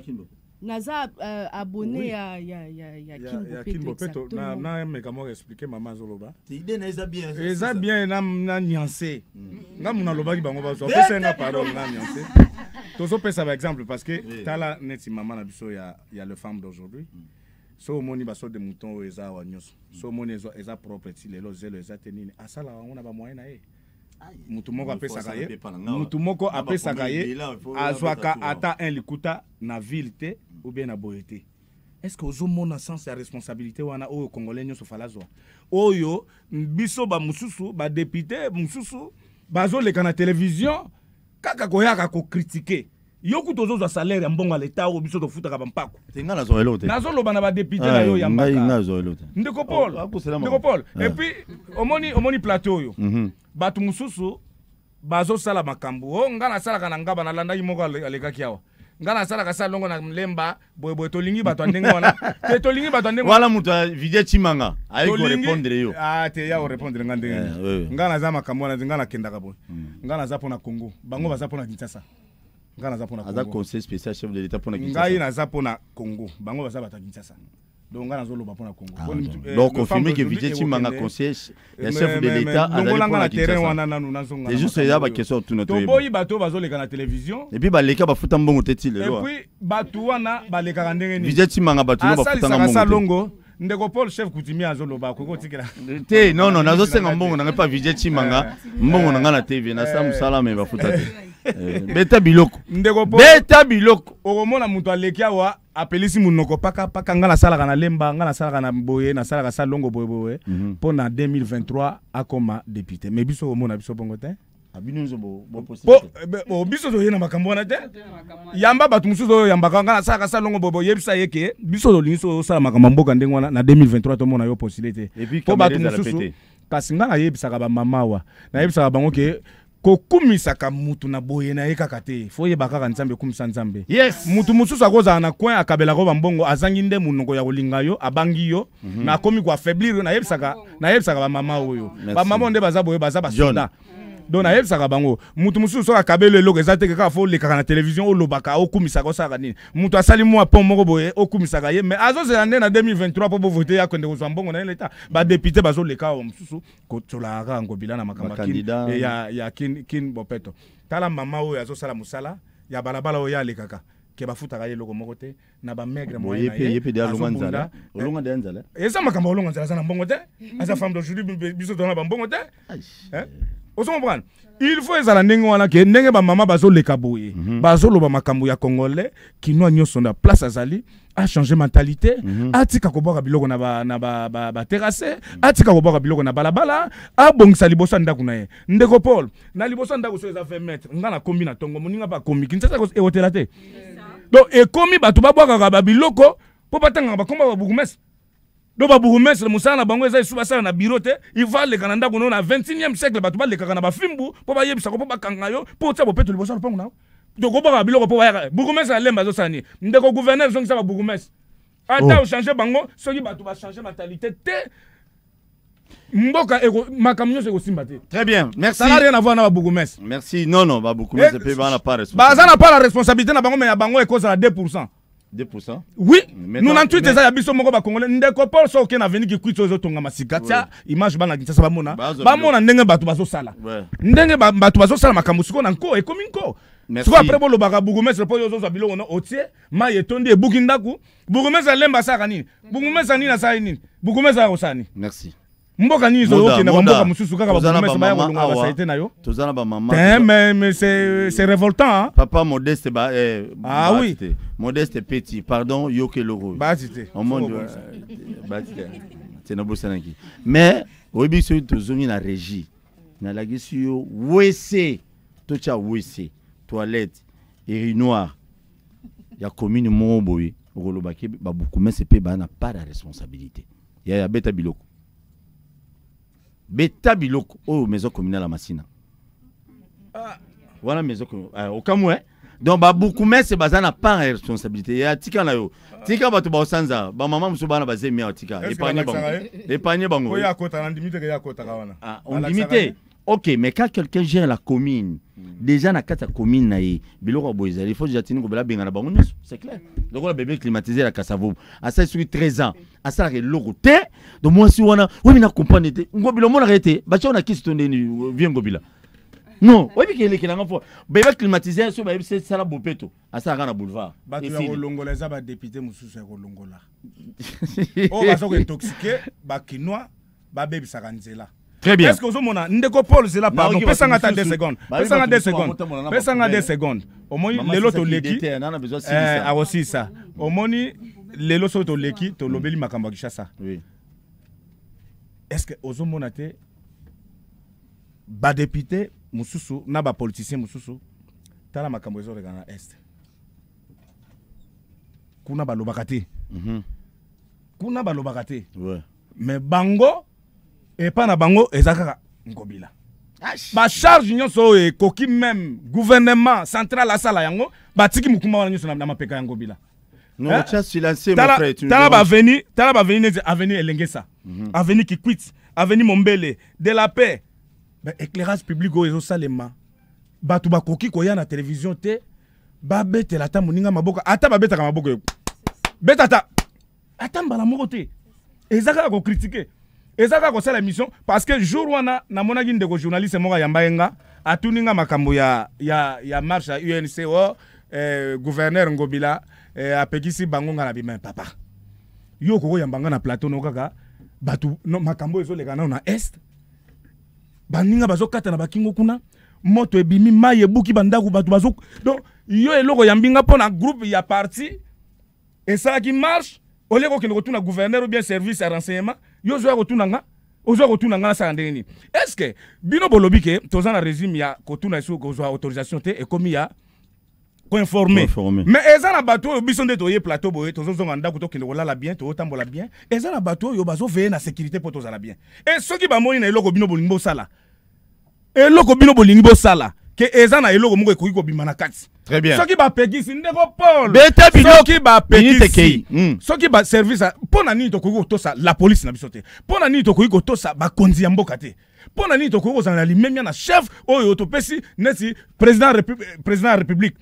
naza abonné ya Kin Bopeto na meka mo expliquer maman zoloba idée na eza bien na nuancé nga muna loba ki bango bazo pesa na parole na nuancé tozo pesa par exemple parce que tala neti maman na biso ya le femme d'aujourd'hui. So moni baso de mouton eza wa nyos so moni eza propre ti lelo zelo eza tenini asala on a ba moyen na e mutu moko apesaka ye mutu moko apesaka ye azwaka ata un likuta na ville te ou bien na boye te. Est-ce que ozomona sens ya responsabilité wana oyo congolais nyonso falazwa oyo biso ba mususu ba député mususu bazoleka na télévision kaka koyaka ko critiquer yoku tozozwa salaire ya mbongo l'État o biso tofutaka bampako tenga nazo elote nazoloba na ba député na yo ya mbaka nazo elote ndeko Paul et puis omoni plateau oyo batu mususu bazosala makambo o ngana salaka na ngaba na landa moko alekaki awa ngana salaka sala longo na mlemba boye tolingi bato andenge wana te tolingi bato andenge wala mutu vidie chimanga ayi ko répondre yo te ya ko répondre ngandenge ngana za makambo na ngana kendaka boye ngana za pona Congo bango baza pona Kinshasa ngana za pona Congo aza conseil spécial chef de l'état pona Kinshasa ngai na za pona Congo bango baza bata Kinshasa donc ngana zo loba pona Congo donc confirmer que vidie chimanga conseil ya chef de l'état azali pona terrain wana nanu nazonga c'est juste ya ba question tout notre to boyi bato bazoleka na télévision et puis baleka bafuta mbongo teti lelo et puis bato wana baleka ndenge ni vidie chimanga bato bafuta mbongo asa longo ndeko Paul chef Coutumier azoloba koko tikela te non nazo senga mbongo nanga pa vidie chimanga mbongo nanga na TV na sa musala me bafuta te beta biloko ndeko Paul beta biloko okomona mutu aleki awa apelisi munoko paka ngana salaka na lemba ngana salaka na boye na salaka sa longo boye pour na 2023 akoma député mais biso omona biso bongo te abinunzo bo possible biso zo yena makambo na te yamba batu mususu zo yamba ngana salaka sa longo boye yebisa yeke biso zo linso sala makambo mboka ndenge wana na 2023 to mona yo possibilité po batu mususu kasi ngana yebisaka ba mamawa na yebisaka bango ke kokumisaka mutu na boye na ye kaka te fo yeba kaka nzambe kumisa nzambe yes mutu mususu akozala na coin akabela ko bambongo azangi nde munoko ya kolinga yo abangi yo na komi ko affaiblir na yebisaka ba mama oyo ba mama nde baza boye baza basoda donc na yebisaka bango mutu mususu akabela eloko ezate kaka fo lekaka na télévision olobaka okumisaka osaka nini mutu asali mwa pont moko boye okumisaka ye mais azozela nde na 2023 po voter ya kwende kozwa mbongo na l'État ba député bazoleka o mususu kotolaka ngobila na makamba ya kin bopeto tala mama oyo azosala musala ya balabala oyo alekaka ke bafutaka ye loko moko te na ba maigre moyen na ye pe olonga de nzala eza makambo olonga nzala za na mbongo te asa femme d'aujourd'hui biso tona ba mbongo te Oso comprendre. Il faut ezala ndenge wana ke ndenge ba mama bazoleka boye. Bazoloba makambo ya congolais qui no nyoso na place azali a changer mentalité, atika ko boka biloko na ba terrasse, atika ko boka biloko na balabala, a bongisa liboso ndako na ye. Ndeko Paul, na liboso ndako so eza 20 mètres, ngana kombi na tongo moninga ba kombi. Kinshasa ko e hotela te. Donc e komi batu ba boka ba biloko po batanga ba komba ba bourgmestre. Do ba bourgmestre musala na bango eza isuba sala na bureau te, il va le kananda ko na 21e siècle batu ba le kana ba fimbu po ba yebisa ko po ba kanga yo po tsa bo peto liboso na pango na. Donc ko ba biloko po ba bourgmestre alemba zo sani. Ndeko gouverneur zongi sa ba bourgmestre. Ata o changer bango, soki batu ba changer mentalité te. Mboka ego makamnyo se ko simba te. Très bien, merci. Ça n'a rien à voir na ba bourgmestre. Merci. Non, ba bourgmestre pe ba na pas responsabilité. Ba za na pas la responsabilité na bango mais ya bango e cause à 2%. 2%. Oui, nous n'en tuons des abisso moko ba congolais ndeko Paul so ke na veni ki kwito zo tonga masikatia image bana kitasa ba mona ndenge batu bazo sala ndenge batu bazo sala makambo siko na nko e komi nko siko après bolo baka bourgmestre po yo zo biloko na otie ma yetondi e buki ndaku bourgmestre lemba saka nini bourgmestre nini na sa nini bourgmestre osani. Merci. Mboka nini zo ke na mboka mususu kaka ba bourgmestre ba ya kolunga ba saite na yo tozana ba mama mais c'est révoltant hein? Papa Modeste ba ah oui Modeste Petit pardon Yoke Loro batite au monde batite c'est no bosanaki mais oyebi so tozongi na régie na lagisi yo WC to cha WC toilette urinoir ya commune Moboyi okolobaki ba bourgmestre pe ba na pas de responsabilité ya beta biloko beta biloko oh maison communale à Massina voilà maison au Cameroun donc ba bourgmestre bazana pas responsabilité ya tika na yo tika bato ba osanza ba mama muso bana bazemi ya tika épargner bango ko ya kota na limite ke ya kota kawana on limite. OK, mais quand quelqu'un gère la commune, déjà na kata commune na yi biloko boyeza il faut jatini ko bela benga na bango c'est clair. Donc on a bébé climatisé la Kassavo à ça sur 13 ans à ça que logo te donc moi si wana oui na comprendre te ngobilo mona arrêté ba cha on a qui stonde ni vient ngobila non oui bi kele kelanga fo bébé climatisé so ba c'est ça la bopeto à ça na boulevard ba tu ya kolongola za ba député mususu ya kolongola o ba so ko intoxiqué ba kinois ba bebi sakanzela Très bien. Est-ce que vous avez ndeko Paul c'est là pardon. Pesanga ta 2 secondes. Pesanga 2 secondes. Pesanga 2 secondes. Au moins les lots leki. Ah aussi ça. Au moins les lots to leki to lobeli makambo kishasa. Oui. Est-ce que vous avez ba député mususu na ba politicien mususu tala makambo ezo regana est. Kuna ba lobakate. Kuna ba lobakate. Ouais. Mais bango et pas na bango ezaka ngobila. Ba charge nyonso e koki même gouvernement central la sala yango batiki mukuma wana nyonso na mapeka ngobila. Non, tu as silencié mon frère. Tala ba veni nezi avenue Elengesa. Avenue Kikwit, avenue Mombele, de la paix. Ben éclairage public o ezo salema. Batu ba koki ko ya na télévision te ba bete la ta moninga maboka ata ba beta ka maboko. Betata. Ata mbala moko te. Ezaka ko critiquer. Ezaka ko sala émission parce que jour wana na monaki ndeko journaliste moka yambayenga atuninga makambo ya marche à UNC gouverneur Ngobila apekisi bangonga na bima papa. Yo ko yambanga na plateau no kaka batu no makambo ezo leka na est. Baninga bazo kata na bakingo kuna moto ebimi maye buki bandaku batu bazo donc yo eloko yambinga pona groupe ya parti et ça qui marche au lieu que retourne gouverneur ou bien service à renseignement yo zo retourna nga sa ndeni est-ce que bino bolobi ke toza na régime ya kotuna iso ko zo autorisation te et comme ya ko informer mais eza na bateau biso nde to ye plateau boye tozo zonga ndako to kende kolala bien to tambola bien eza na bateau yo bazo veiller na sécurité pour toza la bien et soki ba moni na eloko bino bolingi bo sala eloko bino bolingi bo sala que eza na eloko moko ekoki kobima na kati. Très bien. Soki ba pegisi ndeko Paul. Beta bilo soki ba pegisi. Soki ba service pona nini to koki kotosa la police na biso te. Pona nini to koki kotosa ba konzi ya mboka te. Pona nini to koki kozana limemia na chef oyo to pesi neti président de république.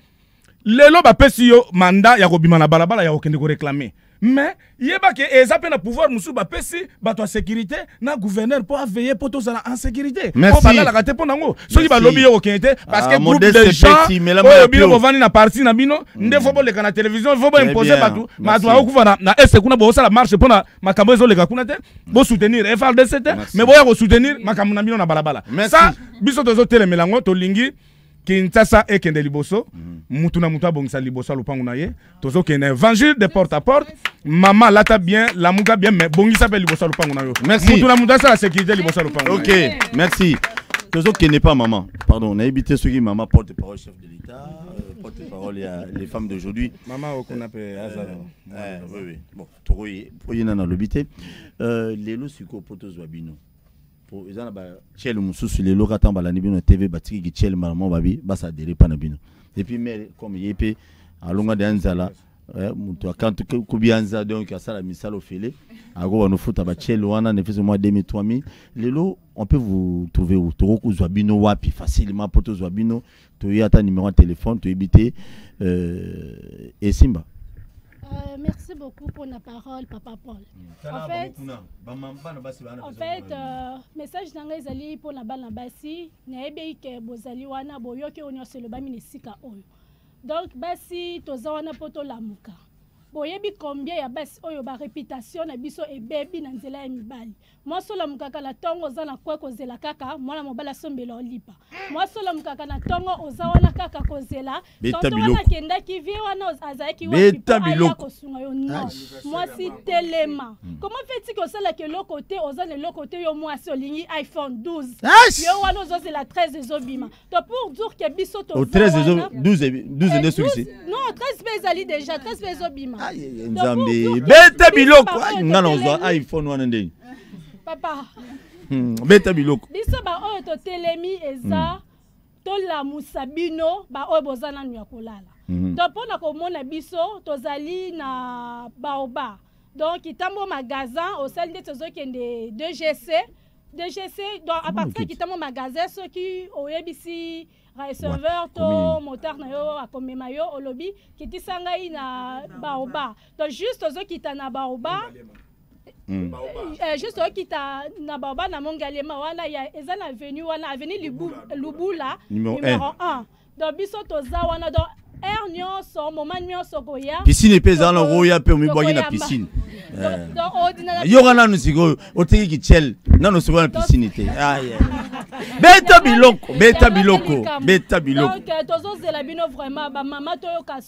Lelo ba pesi yo mandat ya kobima na balabala ya okende ko réclamer. Mais yeba ke ezape na pouvoir musu ba pesi bato a sécurité na gouverneur pour veiller pour tous en sécurité. Merci. Pour la rater pour nango. Soki ba lobby yo okente parce que groupe de gens oyo bino bovani na parti na bino nde fo boleka na télévision fo bo imposer bato bato akufa na est kuna bo sala marche pour na makambo ezo leka kuna te bo soutenir FRDC mais boya ko soutenir makambo na bino na balabala. Ça biso tozo telemelango to lingi Kinshasa et Kende Liboso, Mutuna Muta Bongsa Liboso Lupangu naye, tozo kene évangile de porte à porte, maman lata bien, la muga bien, mais Bongi s'appelle Liboso Lupangu naye. Merci. Mutuna Muta sa la sécurité Liboso Lupangu. Ok, merci. Tozo kene pas maman, pardon, on a évité ce qui maman porte-parole chef de l'État, porte-parole les femmes d'aujourd'hui. Maman okunape azala. Oui. Bon, toyi na na lobité. Lelo siko poto zwabino. Ils ont chel mususu les locataires balani bino TV batiki ki chel malamo babi basa dere pana bino et puis mais comme yepe alonga de anzala muto quand kubianza donc asala misalo fele ago wana futa ba chel wana ne fait moi 2000 3000 lelo on peut vous trouver où to ko zwabino wapi facilement poto zwabino to yata numéro de téléphone to ebité et Simba. Merci beaucoup pour la parole, Papa Paul. En fait, message d'anglais zali pour la balle basi, n'aimez que bozali wana boyo que on se le bas minisika oyo. Donc basi toza wana poto la muka. Boyebi combien ya basi oyo ba réputation na biso e bebi na nzela ya mibali. Moi solo mukaka la tongo za na kwa kozela kaka, mwana mobala sombela olipa. Moi solo mukaka na tongo oza wana kaka kozela. Tonto wana kenda ki vie wana azaki wa pipo ko sunga yo non. Moi si telema. Comment fait-il que ça là que l'autre côté oza le l'autre côté yo moi si olingi iPhone 12. Yo wana oza c'est la 13 ezobima. To pour dire que biso to 13 12 ne succès. Non, 13 bezali déjà 13 bezobima. Nzambe beta biloko ngana ozo iPhone wana ndeni papa beta biloko biso ba oyo to telemi eza to la musabino ba oyo bozana nu ya kolala to pona ko mona biso tozali na baoba donc itambo magasin au sel de tozo kende 2GC donc à partir kitambo magasin ceux qui oyebisi receveur to moteur na yo akomema yo olobi kiti sangai na baoba donc juste ozo kita na baoba juste ozo kita na baoba na mongalema wana ya eza na avenue wana avenue Lubula numéro 1 donc biso toza wana donc air nyonso moment nyonso koya piscine pesa na roya pe mi boyi na piscine yoga nanu sikoyo oteki kichel nanu sikoyo na piscine te beta biloko donc tozozela bino vraiment ba mama toyoka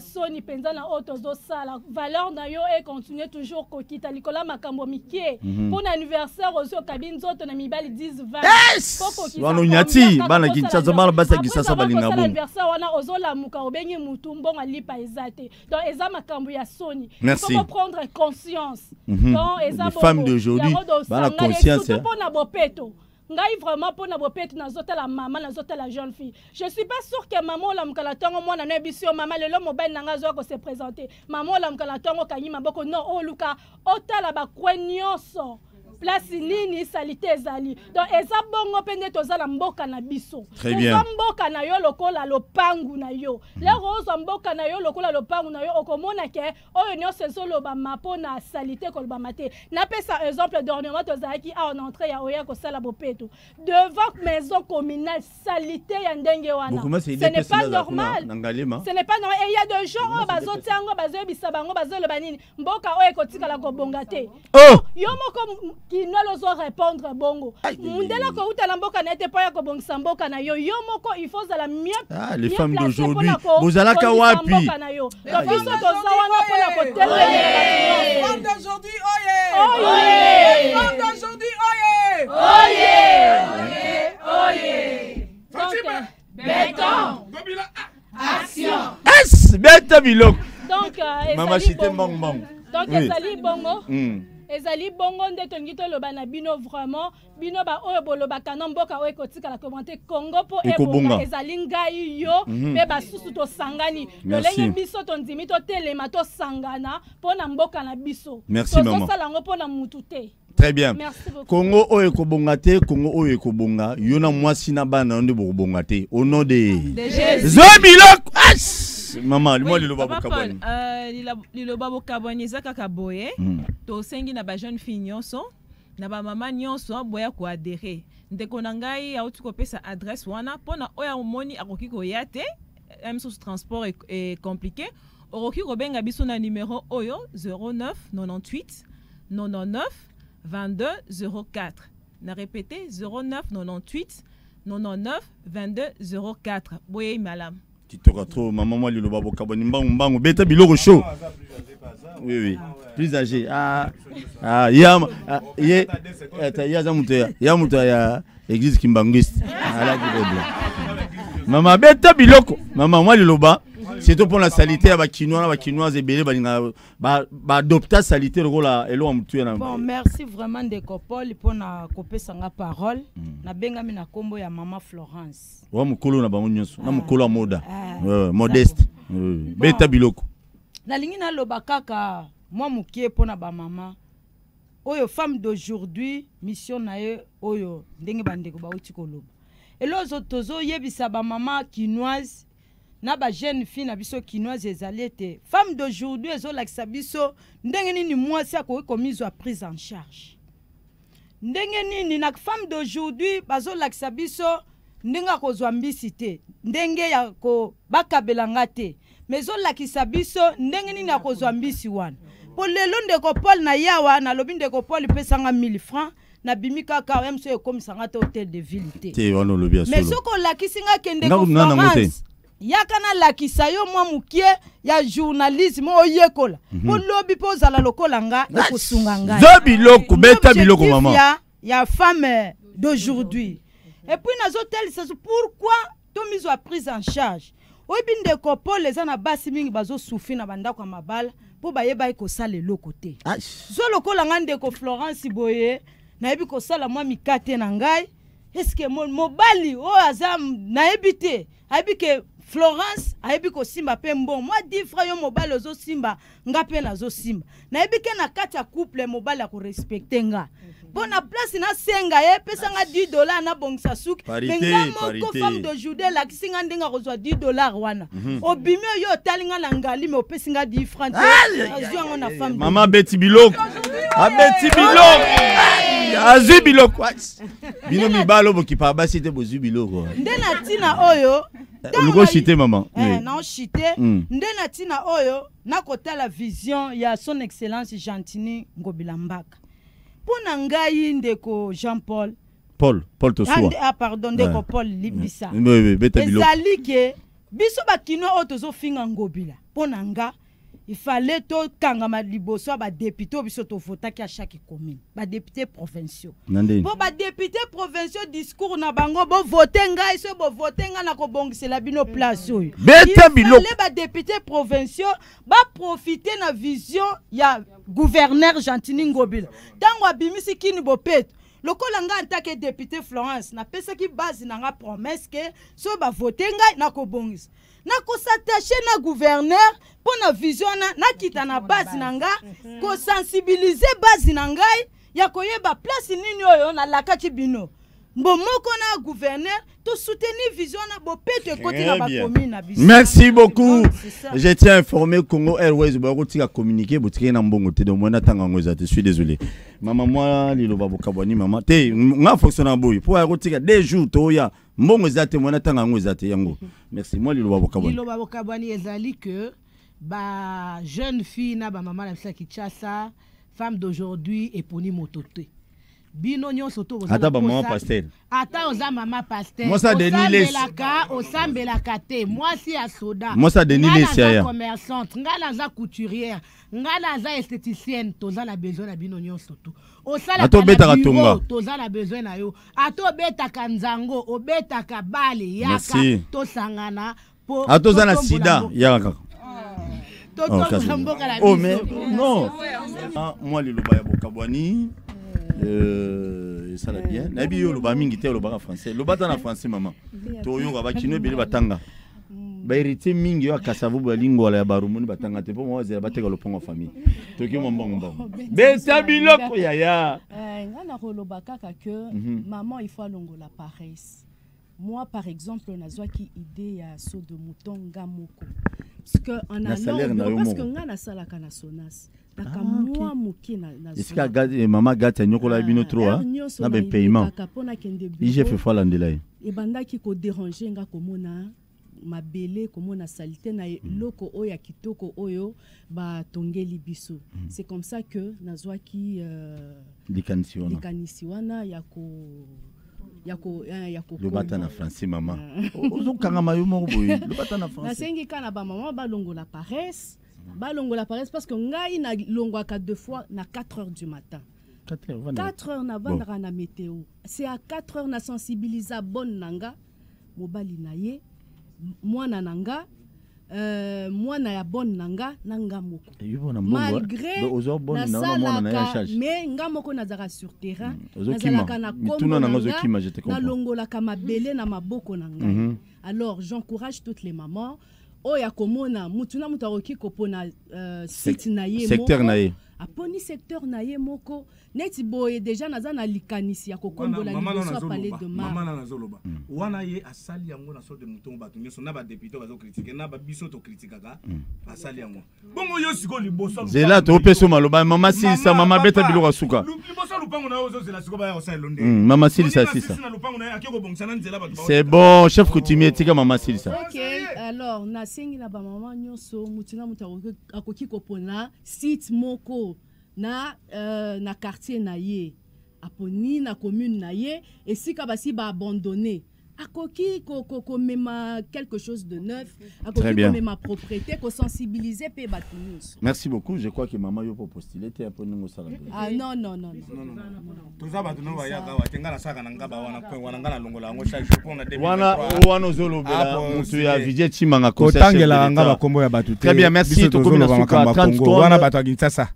soni penza na o tozosala valeur na yo et continuer toujours kokita likola makambo mikie pour anniversaire ozo kabine zoto na mibali 10-20 wano nyati bana kinchaza mala basa kisasa balinga bongo anniversaire wana ozola muka obengi mutu mbongo lipa ezate donc eza makambo ya soni il faut prendre conscience donc eza les femmes d'aujourd'hui bana conscience pour na bopeto ngai vraiment pour na bopeto na zota la maman na zota la jeune fille je suis pas sûr que maman la mukala tongo mwana na bisio maman lelo mobile nanga zo ko se présenter maman la mukala tongo kanyi maboko non o luka otala ba kwenyoso place nini salite ezali donc eza bongo pende tozala mboka na biso eza mboka na yo lokola lopangu na yo lero ozo mboka na yo lokola lopangu na yo okomona ke oyo nyonso ezoloba mapo na salite koloba mate napesa exemple dernièrement tozalaki en entrée ya oya kosala bopeto devant maison communale salite ya ndenge wana ce n'est pas normal ce n'est pas normal et il y a des gens bazotiango bazoyebisa bango bazoloba nini mboka oyo ekotikala kobonga te yo moko qui ne l'ose répondre bongo mundela ko utala mboka na ete pa ko bongisa mboka na yo moko il faut za la mieux les femmes d'aujourd'hui vous allez ka wapi donc biso tozawana pona ko tele femmes d'aujourd'hui oye femmes d'aujourd'hui oye donc béton action beta biloko donc mama chité mbong donc ezali bongo ezali bongo nde tongi toloba na bino vraiment bino ba oyo bolobaka na mboka oyo ekotikala commenter Congo po ebonga ezali ngai yo me basusu tosangani lolenge biso tondimi totelema tosangana po na mboka na biso tozosala yango po na mutu te. Très bien. Congo oyo ekobonga te Congo oyo ekobonga yo na mwasi na bana nde bokobonga te au nom de Zobiloko. Maman, moi le loba bokaboni. Le loba bokaboni za kaka boye. To sengi na ba jeune fille nyonso, na ba mama nyonso boya ko adhérer. Ndeko na ngai auti ko pesa adresse wana pona oya moni akoki ko yate, même sous transport est compliqué. Oroki ko benga biso na numéro oyo 09 98 99 22 04. Na répéter 09 98 99 22 04. Boye malam. Tu te retrouves, maman, moi, le babo kaboni mbangu, beta biloko chaud. Oui. Plus âgé. Ya église kimbanguiste. Maman, beta biloko. Maman, moi, le loba. C'est tout pour la salité à Bakinoise et Bélé, adopter salité le rôle à Elo Amtué. Bon, merci vraiment de Copol pour na copé sanga parole. Na benga mina kombo ya Maman Florence. Wa mukolo na bango nyonso. Na mukolo moda. Modeste. Beta biloko. Na lingi na loba kaka moi mukie pour na ba maman. Oyo femme d'aujourd'hui mission na ye oyo ndenge bandeko ba uti koloba. Elozo tozo yebisa ba maman kinoise. Na ba jeune fille na biso kinoise ezalete femme d'aujourd'hui ezo lakisa biso ndenge nini mwasi akoki mise à prise en charge ndenge nini na femme d'aujourd'hui bazo lakisa biso ndenge akozwa mbisi te ndenge ya ko bakabelanga te mais zo lakisa biso ndenge nini akozwa mbisi wana po lelo ndeko Paul na yawa na lobi ndeko Paul pesanga 1000 francs na bimika ka même so comme sanga hôtel de ville te mais soko lakisinga kende ko Florence yakana lakisa yo mwa mukie ya journalisme oyekola po lobi po zala lokola nga ekosunga nga Zobiloko beta biloko maman ya femme d'aujourd'hui et puis nazo tel c'est pourquoi to mise à prise en charge oyebinde ko po les ana basi mingi bazo souffrir na bandako ya mabala po bayeba ko sala le côté zo lokola nga ndeko Florence Boye na yebi ko sala mwa mikate na ngai est-ce que mobali o azam na ebité ayebike Florence ayebi ko simba pe mbon moi 10 francs yo mobile ozo simba nga pe nazo simba na yebi ke na kati ya couple mobile ya ko respecter nga bon na place na senga ye pesa nga $10 na bongisa suki menga moko femme d'aujourd'hui la kisinga ndenga ko zwa $10 wana obimi yo talinga na ngali me opesi nga 10 francs azwa na femme maman Betty Biloko Betty Biloko azu biloko bino mibalo bokipa basi te bozu biloko ndena tina oyo Lugo chité maman. Non chité. Nde na tina oyo na kota la vision ya son excellence Jantini Ngobila Mbaka. Pona ngai ndeko Jean-Paul. Paul Tosua. Ah pardon ndeko Paul Libisa. Ezali ke biso bakino oyo tozofinga Ngobila. Pona nga il fallait to kangama liboso ba député biso to votaki à chaque commune ba député provinciaux bo ba député provinciaux discours na bango bo voter ngai so bo voter nga na ko bongisela bino place oyo beta bilo ba député provinciaux ba profiter na vision ya gouverneur Jantini Ngobila tango abimisi kini bo peto lokola nga antake député Florence na pesa ki base na nga promesse que so ba voter ngai na ko bongisa na ko s'attacher na gouverneur pour na vision na kita na base na nga ko sensibiliser base na ngai ya koyeba place nini oyo na lakati bino mbomoko na gouverneur to soutenir vision na bopeto ekoti na ba commune na biso. Merci beaucoup. Je tiens informé Congo Airways ba kotika communiquer botika na mbongo te donc mona tanga ngoza te, je suis désolé. Maman moi lilo ba bokabwani maman te nga fonctionner boy pour kotika 2 jours to ya mbongo zate mona tanga ngoza te yango. Merci moi lilo ba bokabwani. Lilo ba bokabwani ezali que ba jeune fille na ba maman la Kinshasa, femme d'aujourd'hui et poni motote. Bino nyonso to ata ba maman pasteur ata oza mama pasteur moi ça Denis les osambelaka te moi si ya soda moi ça Denis les ya commerçante ngala za couturière ngala za esthéticienne toza la besoin na bino nyonso to osala ato betaka tonga toza la besoin na yo ato betaka nzango obetaka bale yaka to sangana po ato za na sida yaka oh mais non moi le loba ya bokabwani ça l'a bien nabi yo loba mingi te loba français loba ta na français maman to yo ba kino bele batanga ba héritier mingi yo kasavu ba lingwa ya barumuni batanga te po mo zela bateka lo pongo famille to ki mo mbongo beta biloko yaya ngana ko loba kaka que maman il faut alongola paresse. Moi par exemple nazwaki idée ya saut de mouton ngamoko parce que en allant parce que ngana sala kana sonas taka moi muki na est-ce que maman gata nyokola bino trop na be paiement ije fe fois landela e bandaki ko déranger nga komona mabele komona salité na loko oyo ya kitoko oyo ba tongeli biso. C'est comme ça que nazwaki likanisi wana yako lobata na français maman ozokanga mayo moko boye lobata na français nasengi kana ba maman balongola paresse parce que ngai na longwaka 2 fois na 4h du matin 4h na vandaka na météo c'est à 4h na sensibiliser bonne nanga mobali na ye mwana nanga mwana ya bonne nanga nanga moko malgré mais nga moko nazaka sur terrain nazalaka na kombo na longola kama bele na maboko nanga. Alors j'encourage toutes les mamans oya komona mutuna mutaroki kopona site na ye secteur na ye aponi secteur na ye moko neti boye déjà naza na likanisi ya kokombola liboso palais de mar mama na zoloba wana ye asali yango na sorte de mouton bato nyoso na ba député bazo critiquer na ba biso to critiquaka asali yango bongo yo siko liboso zela to peso maloba mama silisa mama beta biloko suka liboso lupango na ozo zela siko ba ya osali londe mama silisa sisa c'est bon chef coutumier tika mama silisa. OK alors na sengi na ba mama nyoso mutina mutaroki akoki kopona site moko na quartier na ye aponi na commune na ye et si kabasi ba abandonné akoki ko mema quelque chose de neuf akoki ko mema propriété ko sensibiliser pe batunus. Merci beaucoup, je crois que maman yo pour postuler te aponi ngo sala. Ah non toza batu no ba yaka watenga na saka na ngaba wana ngala longola ngo chaque jour pour na début wana zolobela mutu ya vidje chimanga ko tangela ngaba kombo ya batu te. Très bien, merci to komina suka 30 wana batu Kinshasa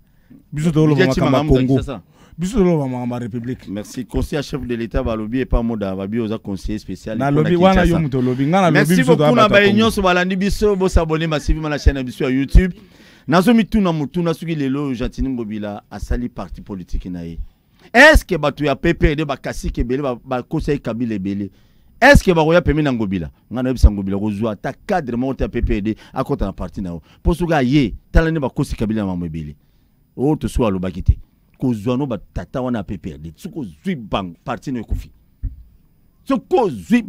biso to lo makamba Congo biso lo makamba République. Merci conseiller chef de l'état balobi et pas moda babi oza conseiller spécial na lobi wana yo muto lobi ngana lobi biso to ba bainyo so balandi biso bo s'abonner massivement la chaîne biso ya YouTube nazo mituna mutuna suki lelo Jantini Ngobila asali parti politique na ye. Est-ce que batu ya PPRD ba kasi ke bele ba conseil Kabila ebele est-ce que baroya pemi na Ngobila ngana yebisa Ngobila kozwa ta cadre mo ta PPRD akota na parti na yo posuga ye talane ba kosi Kabila na mabele o to so alo bakite kozwa no ba tata wana PPRD suko zwi bang parti no kofi suko zwi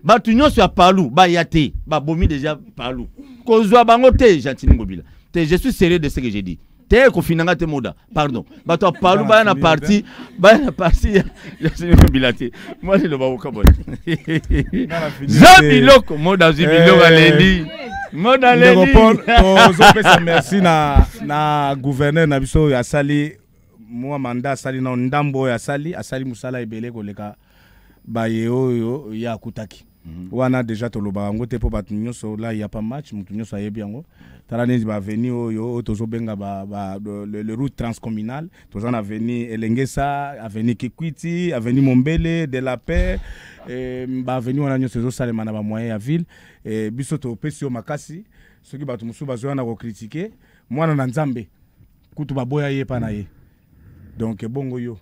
Batu nyonso ya palu ba yate ba bomi déjà palu kozwa bango te Jantini Ngobila te je suis sérieux de ce que j'ai dit te ko finanga te moda pardon bato palu ba na parti Jantini Ngobila te moi je le ba okabon Zabiloko moda Zabiloko alendi moda alendi tozopesa merci na gouverneur na biso ya sali moi mandat sali na ndambo ya sali asali musala ebele koleka baye oyo ya kutaki wana déjà toloba ngo te po batu nyonso là il y a pas match mutu nyonso ayebi yango tala nezi ba veni oyo tozobenga le route transcommunal tozana veni Elengesa aveni Kikwiti aveni Mombele de la Paix ba veni wana nyonso zo salema na ba moyen ya ville biso to pesi o makasi soki batu musu bazo na ko critiquer mwana na Nzambe kutu baboya ye pa na ye donc bongo yo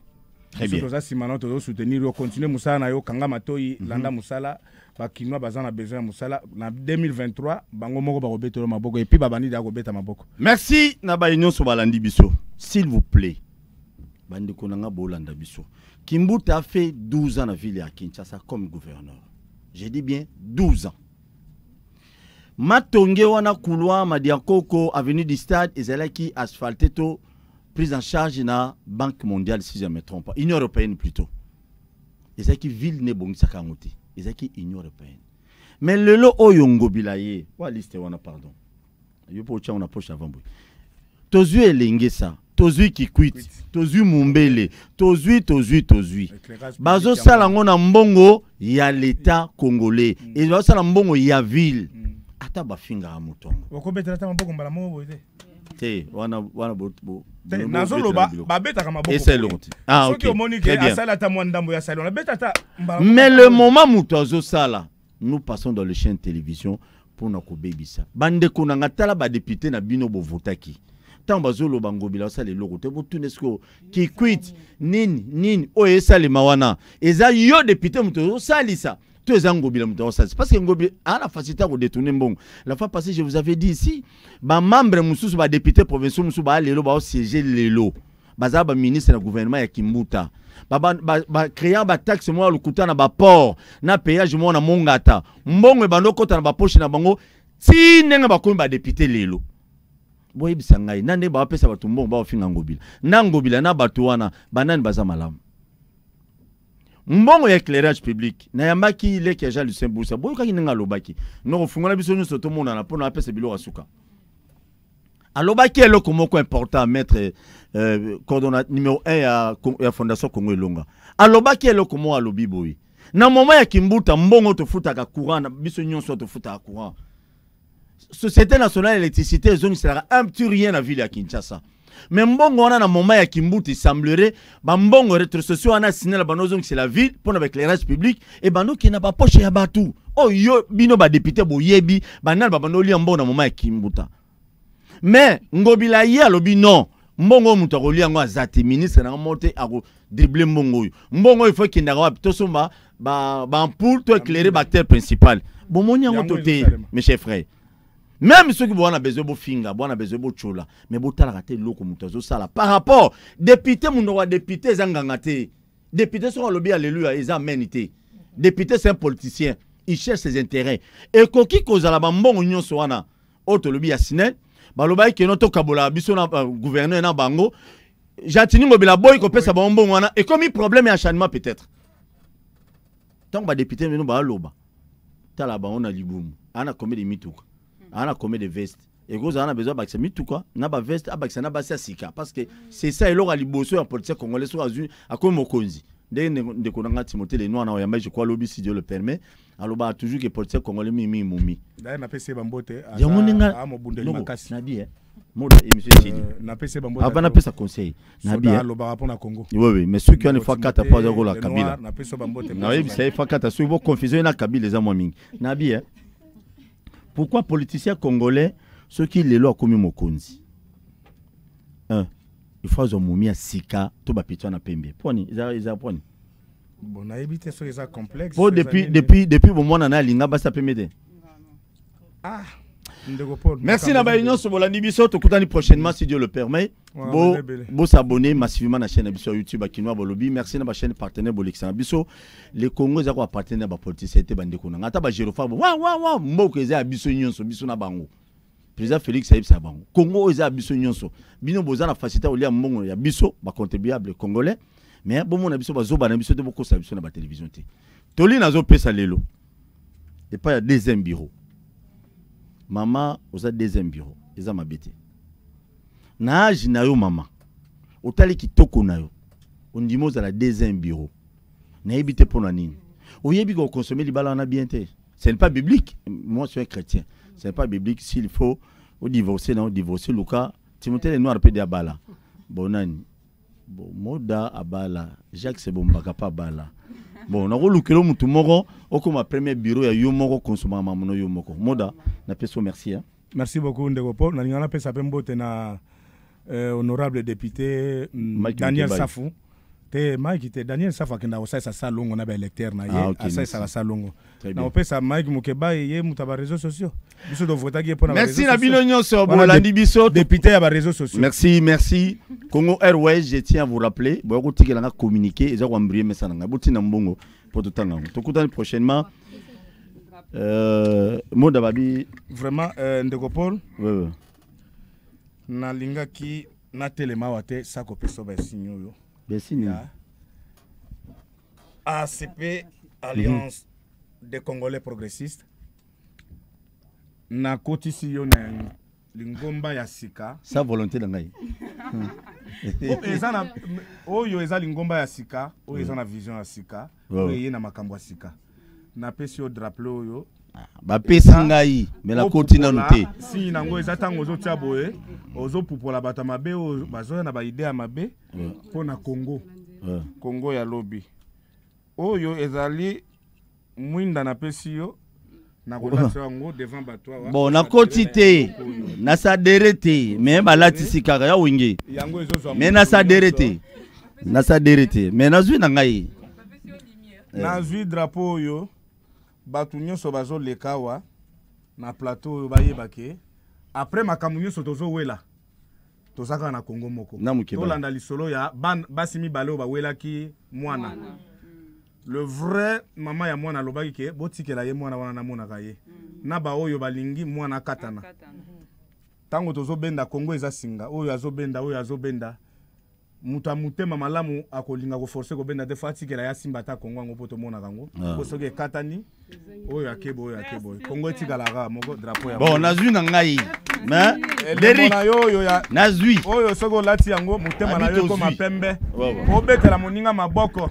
très bien toza simana to soutenir yo continuer musala na yo kanga matoi landa musala bakinwa bazana besoin musala na 2023 bango moko ba kobetelo maboko et puis babani da kobeta maboko. Merci na ba union so balandi biso s'il vous plaît bandi konanga bolanda biso. Kimbuta a fait 12 ans na ville ya Kinshasa comme gouverneur. J'ai dit bien 12 ans. Matonge wana couloir Madiakoko avenue du stade ezalaki asphalté to prise en charge na Banque mondiale si je me trompe pas, Union européenne plutôt. Ezaki ville ne bongisaka ngote. Ezaki Union européenne. Mais le lo oyo Ngobila ye, wa liste wana pardon. Yo po cha on poche avant boy. Tozui Elengesa, tozui Kikwiti, tozui Mumbele, tozui. Bazo sala ngona mbongo ya l'état congolais. Et bazo sala mbongo ya ville. Ata bafinga ha mutongo. Okobetela ta mbongo mbala mo boy. Te wana bo nazolo babeta kama boko. Ah OK. Mais le moment mutozo sala, nous passons dans le chaîne télévision pour na ko bebisa. Bande ko na ngatala ba député na bino bo votaki. Tant bazolo bangobila sala loko te botunesko ki quit nini o esale mawana. Eza yo député mutozo salisa. Tous les Ngobila parce que Ngobila a la facilité à détourner bon. La fois passée, je vous avais dit ici, ba membre mususu ba député provinciaux mususu ba lelo ba siéger lelo. Baza ba ministre na gouvernement ya Kimbuta. Ba créer ba taxe moi le kuta na ba port, na péage moi na mongata. Mbongo ba ndokota na ba poche na bango, ti nenga ba komi ba député lelo. Boye bisangai, nande ba pesa ba tumbongo ba ofinga Ngobila. Na Ngobila na batu wana, banani baza malamu. Mbongo ya éclairage public na yambaki le ki aja Lucien Boussa boyo kaki ninga lobaki no fungola biso nyonso to mona na pona apesa bilo asuka alobaki eloko moko important mettre coordonnateur numéro 1 ya fondation Congo Elonga alobaki eloko mo alobi boyi na moment ya Kimbuta mbongo to futaka courant na biso nyonso to futaka courant Société nationale d'électricité zone sera un petit rien na ville ya Kinshasa. Mais mbongo wana na moment ya Kimbuta il semblerait ba mbongo rétrocession wana signé la banozong c'est la ville pour l'éclairage public et bano qui n'a pas poche ya batu. Oh yo bino ba député boyebi banal ba banoli mbongo na moment ya Kimbuta. Mais Ngobila ye alobi non. Mbongo muto ko liango azati ministre na monter a dribbler mbongo. Mbongo il faut qu'il n'a pas to somba ba pour to éclairer ba terre principale. Bon moni ngo toté mes chers frères. Même ceux qui vont avoir besoin de finga, vont avoir besoin de chola, mais bon t'as raté l'eau comme t'as sala. Par rapport député mon droit député zangangate, député sur le bien alléluia ils amenité. Député c'est un politicien, il cherche ses intérêts. Et koki cause la bambon union soana, autre le bien sinel, baloba qui notre kabola biso na gouverneur na bango, Jantini Ngobila boy ko pesa bambon wana et comme il problème et acharnement peut-être. Tant que député nous ba loba. T'as la on a liboum, ana combien de mituka. On a combien de vestes et vous en a besoin de mis tout quoi n'a pas veste à baxana basa sika parce que c'est ça il aura liboso en politique congolais sur azur à quoi mokonzi dès de konanga Timothée les noirs na yamba je crois lobby si Dieu le permet alors bah toujours que politique congolais mimi moumi d'ailleurs na pc bambote ya moninga a mobundeli makasi na bien moda et monsieur Chidi na pc bambote avant na pesa conseil na bien lo ba rapport na Congo oui mais ceux qui ont une fois 4 pas de la Kabila na pc bambote na oui c'est fois 4 ceux vont confusion na Kabila les amours mingi na bien. Pourquoi politiciens congolais, ceux qui les lois comme Mokonzi? Il faut qu'ils aient sika, tout va pitcher na pembe. Poni, ils ont poni. Bon, na évité sur complexe. Depuis bon mois na linga basa pembe. Ah. Merci Nabaïnon sur Bolandi Bisso. Tout le prochainement si Dieu le permet. Bon s'abonner massivement à la chaîne Bisso YouTube à Kinoa Bolobi. Merci à la chaîne partenaire Bolixan Bisso. Les Congos ils ont partenaire à politicien était bandé qu'on a. Ata ba Jérofa. Waouh mboko ils a Bisso nyonso Bisso na bango. Président Félix Saïb Sabango. Congo ils a Bisso nyonso. Bino boza na facilité au lia mbongo ya Bisso ba contribuable congolais. Mais bon mon Bisso ba zoba na Bisso de beaucoup sa Bisso na ba télévision té. Toli na zo pesa lelo. Et pas il y a deuxième bureau. Maman, vous avez deuxième bureau. Ils ont ma bête. Na âge na yo maman. Au tali qui toko na yo. On dit moi la deuxième bureau. Na habité pour la nine. Au yebi qu'on consomme les balles en a bien été. Ce n'est pas biblique. Moi je suis un chrétien. Ce n'est pas biblique s'il faut au divorcer non divorcer Lucas. Timothée les noirs pédé à bala. Bonani. Bon moda à bala. Jacques c'est bon baka pas bala. Bon, on a relouqué mutu moko, oko ma premier bureau ya yo moko consomma mamono yo moko. Moda, na peso merci hein. Merci beaucoup Ndeko Paul. Na ngana pesa pembote na honorable député Daniel Safou. Te Mike te Daniel Safou kenda osasa salongo na ba électeur na ye, asasa la salongo. Na opesa Mike Mukeba ye mutaba réseaux sociaux. Biso do vota ki pour na merci na bino nyonso Bolandi Bisso député ya ba réseaux sociaux. Merci. Congo Airways, je tiens à vous rappeler, vous avez communiqué, et vous avez embrayé, mais ça n'a pas été mbongo pour tout le temps. Donc, prochainement, vraiment, Ndeko Paul, na linga ki na telema wate sako peso ba sinyo yo. ACP, Alliance des Congolais progressistes, na kotisi yo na lingomba ya sika. Sa volonté de ngai. Oyo eza lingomba ya sika, oyo eza na vision ya sika, oyo ye na makambo ya sika. Na pesi yo drapeau oyo. Ba pesa ngai, mais la koti na nute. Si nango eza tango ozo tia boye, ozo pupola bata mabe o bazo na ba idée mabe pona Congo. Congo ya lobby. Oyo ezali mwinda na pesi yo. Bon, na quantité, na sa derete, mais balati sikaka ya wingi. Mais na sa derete, mais na zui na ngai. Na zui drapeau yo, batu nyonso bazo lekawa na plateau ba yebake. Après makambo nyonso tozo wela. Tozaka na Congo moko. To landa lisolo ya basimi baleo ba wela ki mwana. Le vrai maman ya mwana lobaki ke botikela ye mwana wana na mona kaye na ba oyo balingi mwana katana tango tozo benda Congo eza singa oyo azobenda mutu amutema malamu akolinga ko forcer ko benda de fatikela ya simba ta Congo ngo poto mona kango ko soke katani oyo akebo Congo etikala moko drapeau ya bon nazui na ngai mais Derrick oyo ya nazui oyo soko lati yango mutema na yo ko mapembe obetela moninga maboko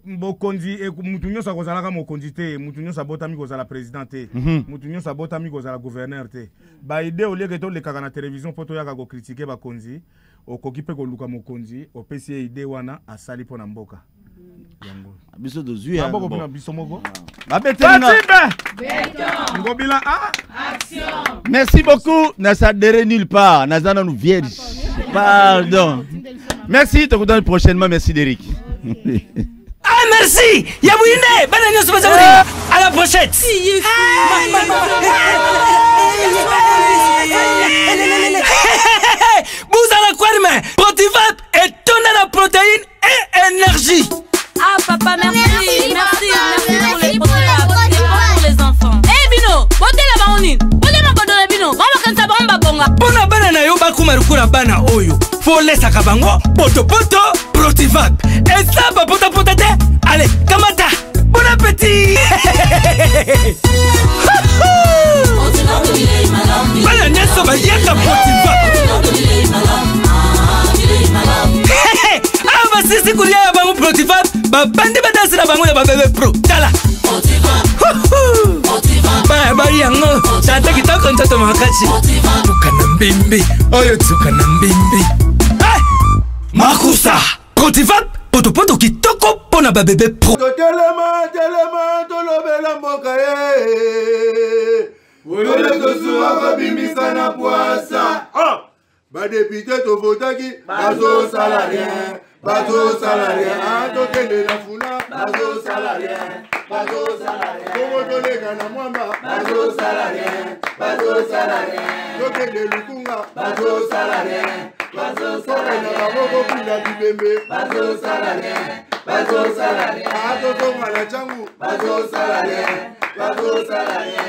Bokondi et Moutounion sa kozalaka mokondi te, Moutounion sa botami kozala président te, Moutounion sa botami kozala gouverneur te. Ba idée au lieu que to le kaka na télévision poto yaka ko critiquer ba konzi, okoki pe ko luka mokonzi, opesi idée wana asali pona mboka. Yango. Biso de zui hein. Boko na biso moko. Ba betelina. Ngobila action. Merci beaucoup, na sa dere nulle part, na zana nous vierge. Pardon. Merci, te redonne prochainement, merci Derrick. Ah merci, Yabouine, bonne année sur à la prochaine. Vous allez quoi demain? Protivap et tonne la protéine et énergie. Ah papa merci pour les pour les enfants. Eh Bino, bote la baonine, bote ma bodole Bino, mama kansa bomba bonga. Pona bana na yo bakuma rukura bana oyo. Faut laisser kabango, poto Protivap. Et ça pota te. Allez, kamata. Bon appétit. Bana nyeso ba yeka Protivap. Ah ba sisi kulia ya bango Protivap, ba bandi ba dansi na bango ya ba bebe pro. Tala. Ba yango, chata kitoko ntoto makachi. Tukana mbimbi, oyo tukana mbimbi. Makusa, Protivap, poto kitoko pona ba bebe pro. Telema tolobela mboka ye. Oyole kosuwa kabimisa na poasa. Ba député to votaki bazo sala rien. bateau salarié, tokende na funa, bateau salarié, bateau salarié, tokotolega na mwamba, bateau salarié, tokende lukunga, bateau salarié, tokende na moko pila bibembe, bateau salarié, atotonga na changu, bateau salarié, bateau salarié,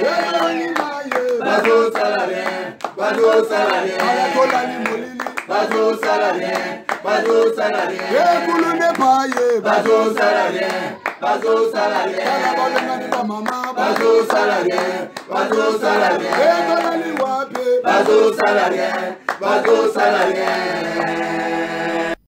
alakolali molili, bateau salarié, kulune paye, bateau salarié, kala balengani ba mama, bateau salarié, kolali wape, bateau salarié.